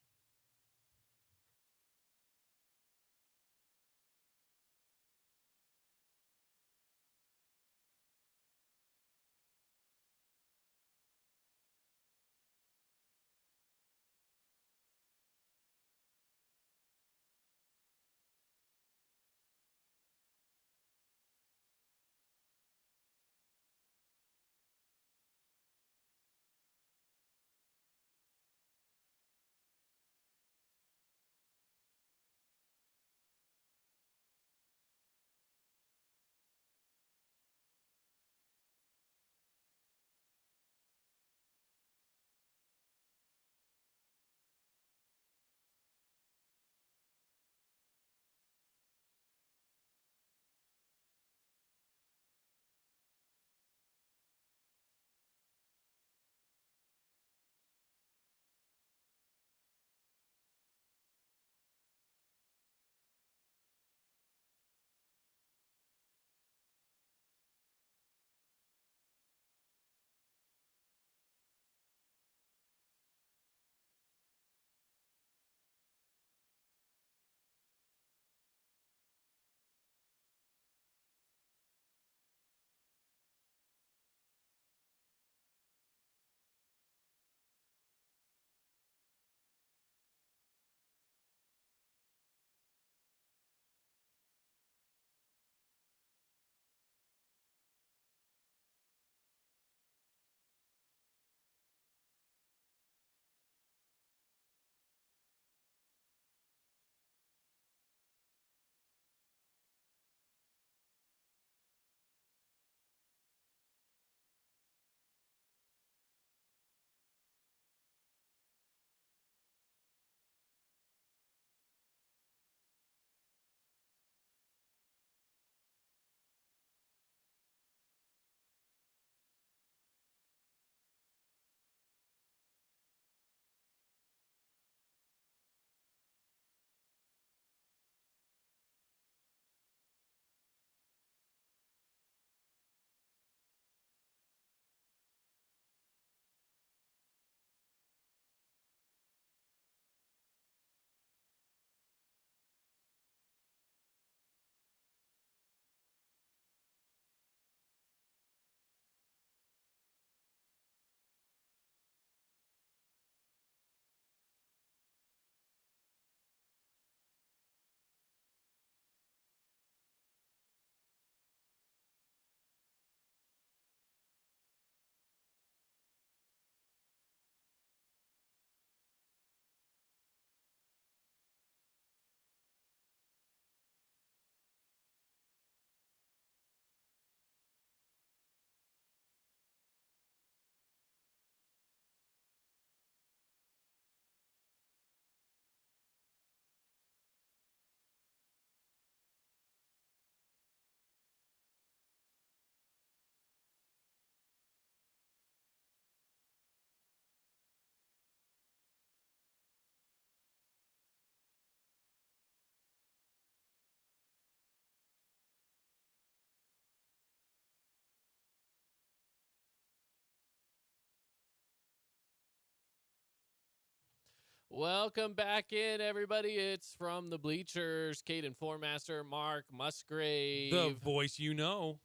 Welcome back in, everybody. It's from the Bleachers. Caden Formaster, Mark Musgrave. The voice you know.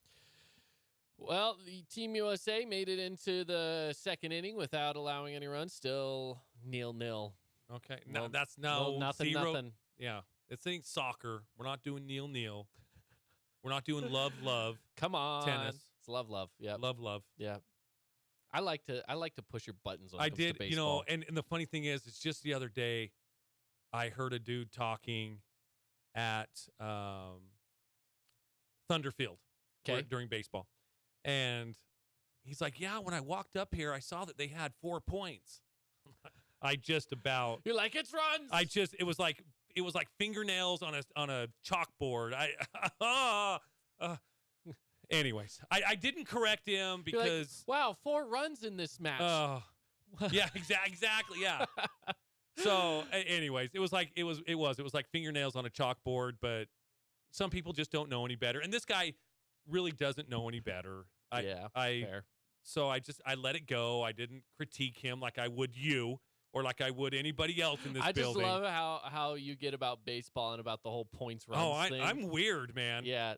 Well, the Team USA made it into the second inning without allowing any runs. Still 0-0. Okay. Well, No, that's well, nothing, 0. nothing. Yeah. This ain't soccer. We're not doing 0-0. We're not doing love. Come on. Tennis. It's love. Yeah. Love. Yeah. I like to push your buttons when it I comes to did, baseball. and the funny thing is, it's just the other day, I heard a dude talking at Thunderfield during baseball. And he's like, yeah, when I walked up here, I saw that they had 4 points. You're like, it's runs. It was like fingernails on a chalkboard. Anyways, I didn't correct him You're like, because wow, 4 runs in this match. yeah, exactly, yeah. So, anyways, it was like fingernails on a chalkboard, but some people just don't know any better, and this guy really doesn't know any better. Fair. So I let it go. I didn't critique him like I would you or like I would anybody else in this building. I just love how you get about baseball and about the whole points runs thing. I'm weird, man. Yeah,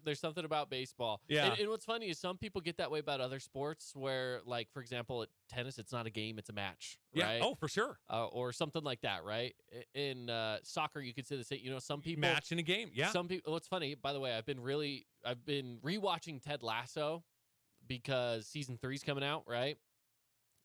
there's something about baseball. Yeah. And what's funny is some people get that way about other sports where, like, for example, at tennis, it's not a game, it's a match, right? Yeah. Oh, for sure. Or something like that, right? In soccer, you could say the same. You know, some people match in a game. Yeah. Some people. What's funny, by the way, I've been rewatching Ted Lasso because season 3's coming out, right?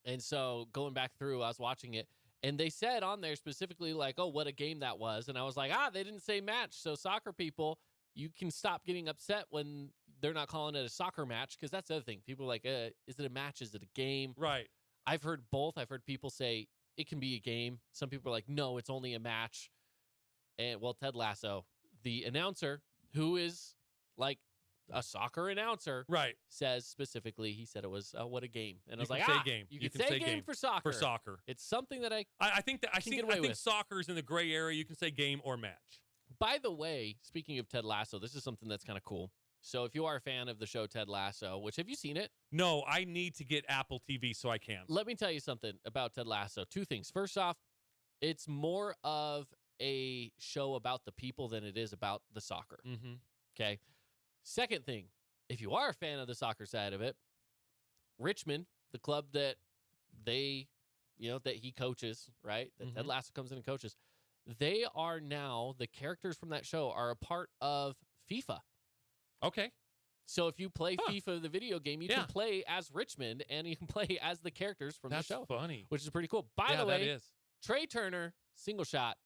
And so going back through, I was watching it, and they said on there specifically, like, oh, what a game that was. And I was like, they didn't say match. So soccer people, you can stop getting upset when they're not calling it a soccer match, because that's the other thing. People are like, is it a match? Is it a game? Right. I've heard both. I've heard people say it can be a game. Some people are like, no, it's only a match. And, well, Ted Lasso, the announcer, who is like a soccer announcer, right, says specifically, he said it was what a game, and I was like, game. You can say game for soccer. For soccer, it's something that I think soccer is in the gray area. You can say game or match. By the way, speaking of Ted Lasso, this is something that's kind of cool. So if you are a fan of the show Ted Lasso, which, have you seen it? No, I need to get Apple TV so I can. Let me tell you something about Ted Lasso. 2 things. First off, it's more of a show about the people than it is about the soccer. Mm-hmm. Okay. Second thing, if you are a fan of the soccer side of it, Richmond, the club that that he coaches, right? That Ted Lasso comes in and coaches, they are now, the characters from that show are a part of FIFA. Okay. So if you play FIFA, the video game, you can play as Richmond, and you can play as the characters from the show. That's funny. Which is pretty cool. By the way, that is. Trey Turner, single shot.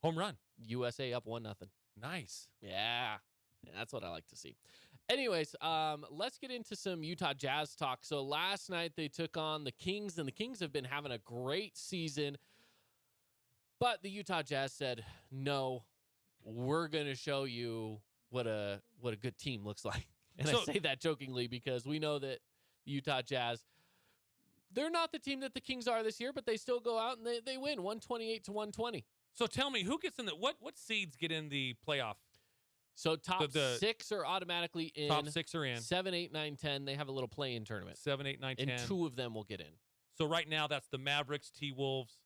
Home run. USA up 1-0. Nice. Yeah, that's what I like to see. Anyways, let's get into some Utah Jazz talk. So last night they took on the Kings, and the Kings have been having a great season. But the Utah Jazz said, no, we're going to show you what a good team looks like. And I say that jokingly because we know that the Utah Jazz, they're not the team that the Kings are this year, but they still go out and they win 128-120. So tell me, who gets in what seeds get in the playoff? So top 6 are automatically in. Top 6 are in. 7, 8, 9, 10. They have a little play-in tournament. 7, 8, 9, 10. And 2 of them will get in. So right now that's the Mavericks, T-Wolves,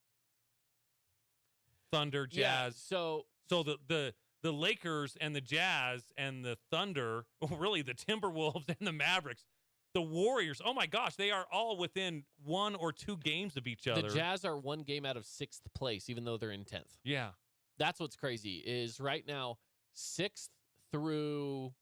Thunder, Jazz. Yeah, so the Lakers and the Jazz and the Thunder, really the Timberwolves and the Mavericks, the Warriors, oh my gosh, they are all within 1 or 2 games of each other. The Jazz are 1 game out of 6th place, even though they're in 10th. Yeah. That's what's crazy, is right now, 6th through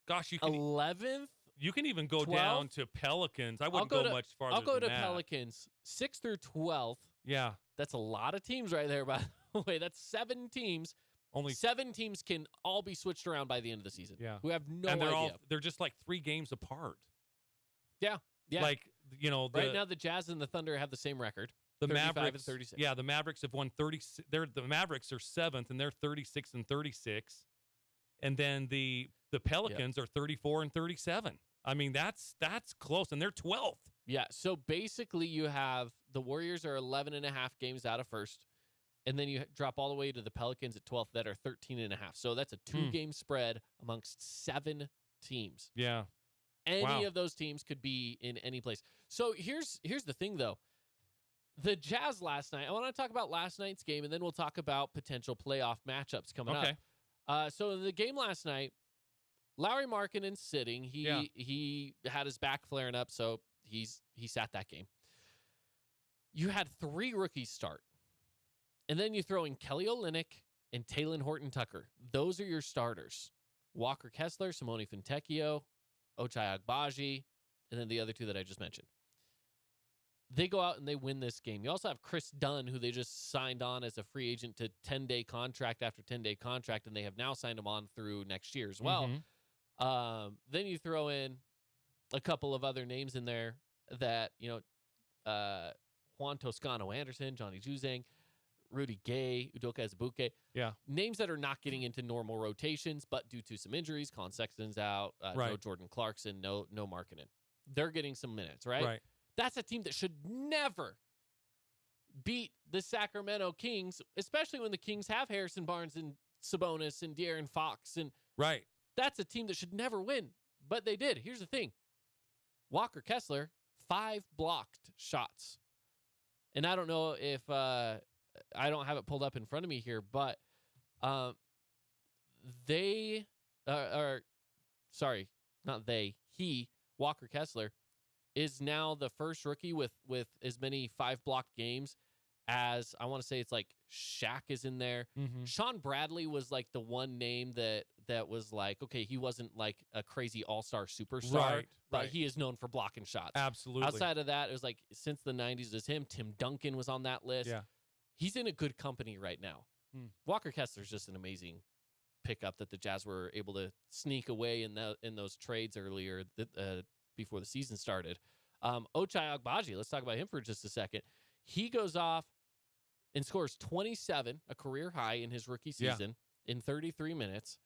11th. You can even go 12th? Down to Pelicans. I wouldn't go much farther. I'll go to that. Pelicans. 6th through 12th. Yeah. That's a lot of teams right there, by the way. That's 7 teams. Only 7 teams can all be switched around by the end of the season. Yeah. Who have no idea. They're just like 3 games apart. Yeah. Yeah. Like, right now the Jazz and the Thunder have the same record. The 35 Mavericks, and 36. Yeah, the Mavericks have won 30. The Mavericks are 7th, and they're 36 and 36. And then the Pelicans are 34 and 37. I mean, that's close, and they're 12th. Yeah, so basically you have the Warriors are 11.5 games out of first, and then you drop all the way to the Pelicans at 12th that are 13.5. So that's a 2-game spread amongst 7 teams. Yeah. Any of those teams could be in any place. So here's the thing, though. The Jazz last night. I want to talk about last night's game, and then we'll talk about potential playoff matchups coming Okay. up. So in the game last night, Lauri Markkanen sitting. He had his back flaring up, so he sat that game. You had 3 rookies start, and then you throw in Kelly Olynyk and Talen Horton-Tucker. Those are your starters. Walker Kessler, Simone Fontecchio, Ochai Agbaji, and then the other 2 that I just mentioned. They go out and they win this game. You also have Chris Dunn, who they just signed on as a free agent to 10-day contract after 10-day contract, and they have now signed him on through next year as well. Then you throw in a couple of other names in there that, Juan Toscano Anderson, Johnny Juzang, Rudy Gay, Udoka Azubuike. Yeah. Names that are not getting into normal rotations, but due to some injuries, Colin Sexton's out, no Jordan Clarkson, no Markkanen. They're getting some minutes, right? Right. That's a team that should never beat the Sacramento Kings, especially when the Kings have Harrison Barnes and Sabonis and De'Aaron Fox. And Right. that's a team that should never win, but they did. Here's the thing. Walker Kessler, 5 blocked shots. And I don't know if I don't have it pulled up in front of me here, but Walker Kessler, is now the first rookie with as many 5 blocked games as, I want to say it's like Shaq is in there. Sean Bradley was like the one name that was like, okay, he wasn't like a crazy all-star superstar, but he is known for blocking shots. Absolutely. Outside of that, it was like since the 90s, it was him. Tim Duncan was on that list. Yeah. He's in a good company right now. Walker Kessler's just an amazing pickup that the Jazz were able to sneak away in those trades earlier before the season started. Ochai Agbaji, let's talk about him for just a second. He goes off and scores 27, a career high in his rookie season, in 33 minutes.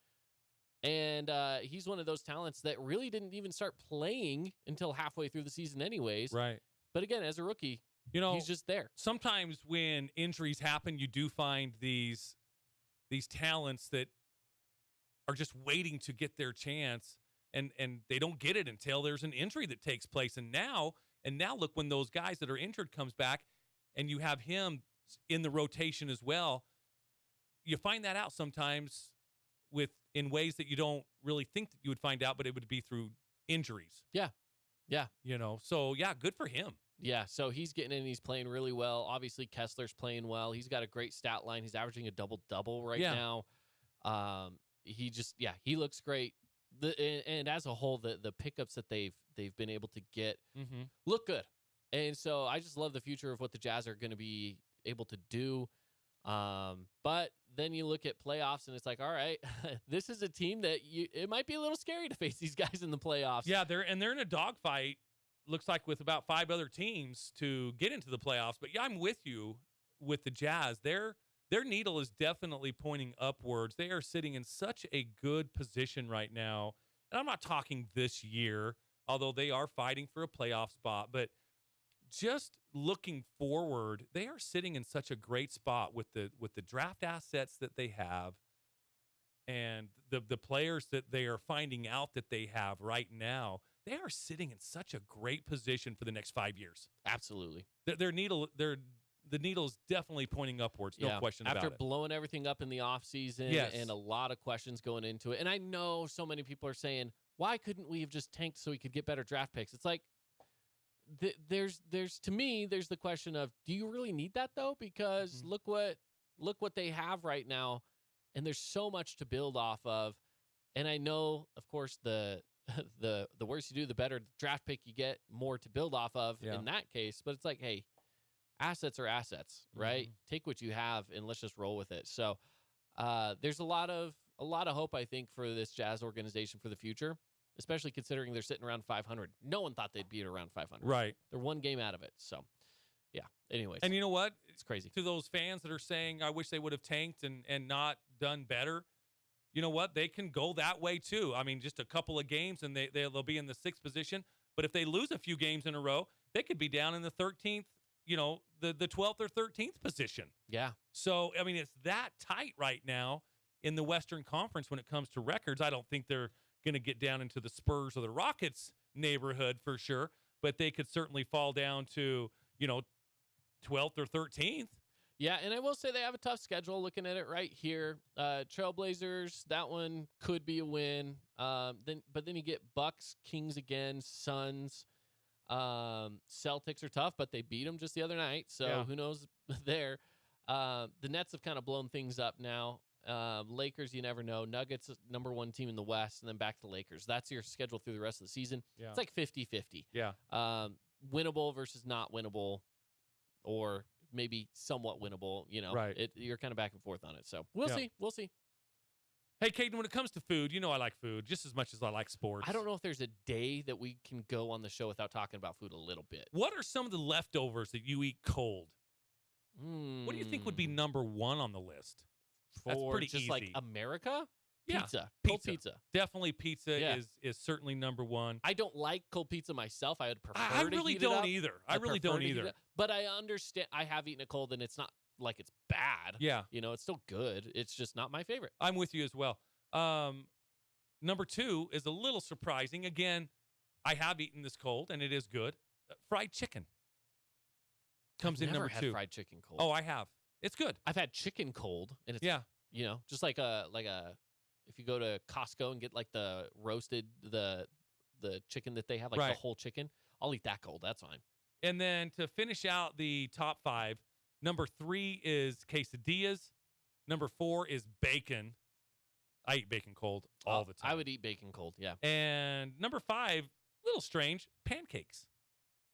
And he's one of those talents that really didn't even start playing until halfway through the season anyways. Right. But again, as a rookie, he's just there. Sometimes when injuries happen, you do find these talents that are just waiting to get their chance, and they don't get it until there's an injury that takes place. And now look, when those guys that are injured comes back and you have him in the rotation as well, you find that out sometimes in ways that you don't really think that you would find out, but it would be through injuries. Yeah. So good for him. Yeah, so he's getting in. He's playing really well. Obviously, Kessler's playing well. He's got a great stat line. He's averaging a double-double right now. He looks great. And as a whole, the pickups that they've been able to get look good. And so I just love the future of what the Jazz are going to be able to do. But then you look at playoffs, and it's like, all right, this is a team that it might be a little scary to face these guys in the playoffs. Yeah, they're in a dogfight. Looks like with about 5 other teams to get into the playoffs. But yeah, I'm with you with the Jazz. Their needle is definitely pointing upwards. They are sitting in such a good position right now. And I'm not talking this year, although they are fighting for a playoff spot. But just looking forward, they are sitting in such a great spot with the draft assets that they have and the players that they are finding out that they have right now. They are sitting in such a great position for the next 5 years. Absolutely. The needle is definitely pointing upwards, no question about it. After blowing everything up in the offseason and a lot of questions going into it. And I know so many people are saying, why couldn't we have just tanked so we could get better draft picks? It's like, there's to me, there's the question of, do you really need that though? Because look what they have right now, and there's so much to build off of. And I know, of course, the worse you do, the better draft pick you get, more to build off of in that case. But it's like, hey, assets are assets, right? Take what you have and let's just roll with it. So there's a lot of hope, I think, for this Jazz organization for the future, especially considering they're sitting around 500. No one thought they'd be at around 500. Right. They're one game out of it. So, yeah. Anyways. And you know what? It's crazy. To those fans that are saying, I wish they would have tanked and not done better, you know what? They can go that way too. I mean, just a couple of games and they'll be in the 6th position. But if they lose a few games in a row, they could be down in the 13th, the 12th or 13th position. Yeah. So, I mean, it's that tight right now in the Western Conference when it comes to records. I don't think they're going to get down into the Spurs or the Rockets neighborhood for sure, but they could certainly fall down to, 12th or 13th. Yeah, and I will say they have a tough schedule. Looking at it right here, Trailblazers, that one could be a win. But then you get Bucks, Kings again, Suns, Celtics are tough, but they beat them just the other night. So who knows there? The Nets have kind of blown things up now. Lakers, you never know. Nuggets, number 1 team in the West, and then back to Lakers. That's your schedule through the rest of the season. Yeah. It's like 50-50. Yeah. Winnable versus not winnable, or maybe somewhat winnable. Right. You're kind of back and forth on it. So we'll see. We'll see. Hey, Caden, when it comes to food, I like food just as much as I like sports. I don't know if there's a day that we can go on the show without talking about food a little bit. What are some of the leftovers that you eat cold? What do you think would be number 1 on the list? That's for pretty just easy. like America? Yeah, Pizza. Cold pizza. Definitely pizza is certainly number 1. I don't like cold pizza myself. I would prefer I to really heat don't it up. either. I really don't either. But I understand. I have eaten it cold, and it's not like it's bad. Yeah. It's still good. It's just not my favorite. I'm with you as well. Number 2 is a little surprising. Again, I have eaten this cold, and it is good. Fried chicken comes in number 2. I've never had fried chicken cold. Oh, I have. It's good. I've had chicken cold, and it's just like a if you go to Costco and get like the roasted the chicken that they have, like the whole chicken, I'll eat that cold. That's fine. And then to finish out the top 5, number 3 is quesadillas. Number 4 is bacon. I eat bacon cold all the time. I would eat bacon cold, yeah. And number 5, a little strange, pancakes.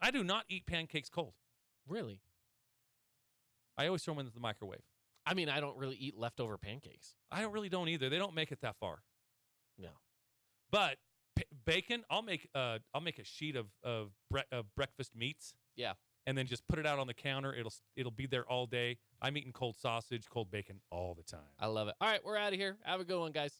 I do not eat pancakes cold. Really? I always throw them into the microwave. I mean, I don't really eat leftover pancakes. I don't either. They don't make it that far. No. But bacon, I'll make a sheet of breakfast meats. Yeah. And then just put it out on the counter. It'll be there all day. I'm eating cold sausage, cold bacon all the time. I love it. All right, we're out of here. Have a good one, guys.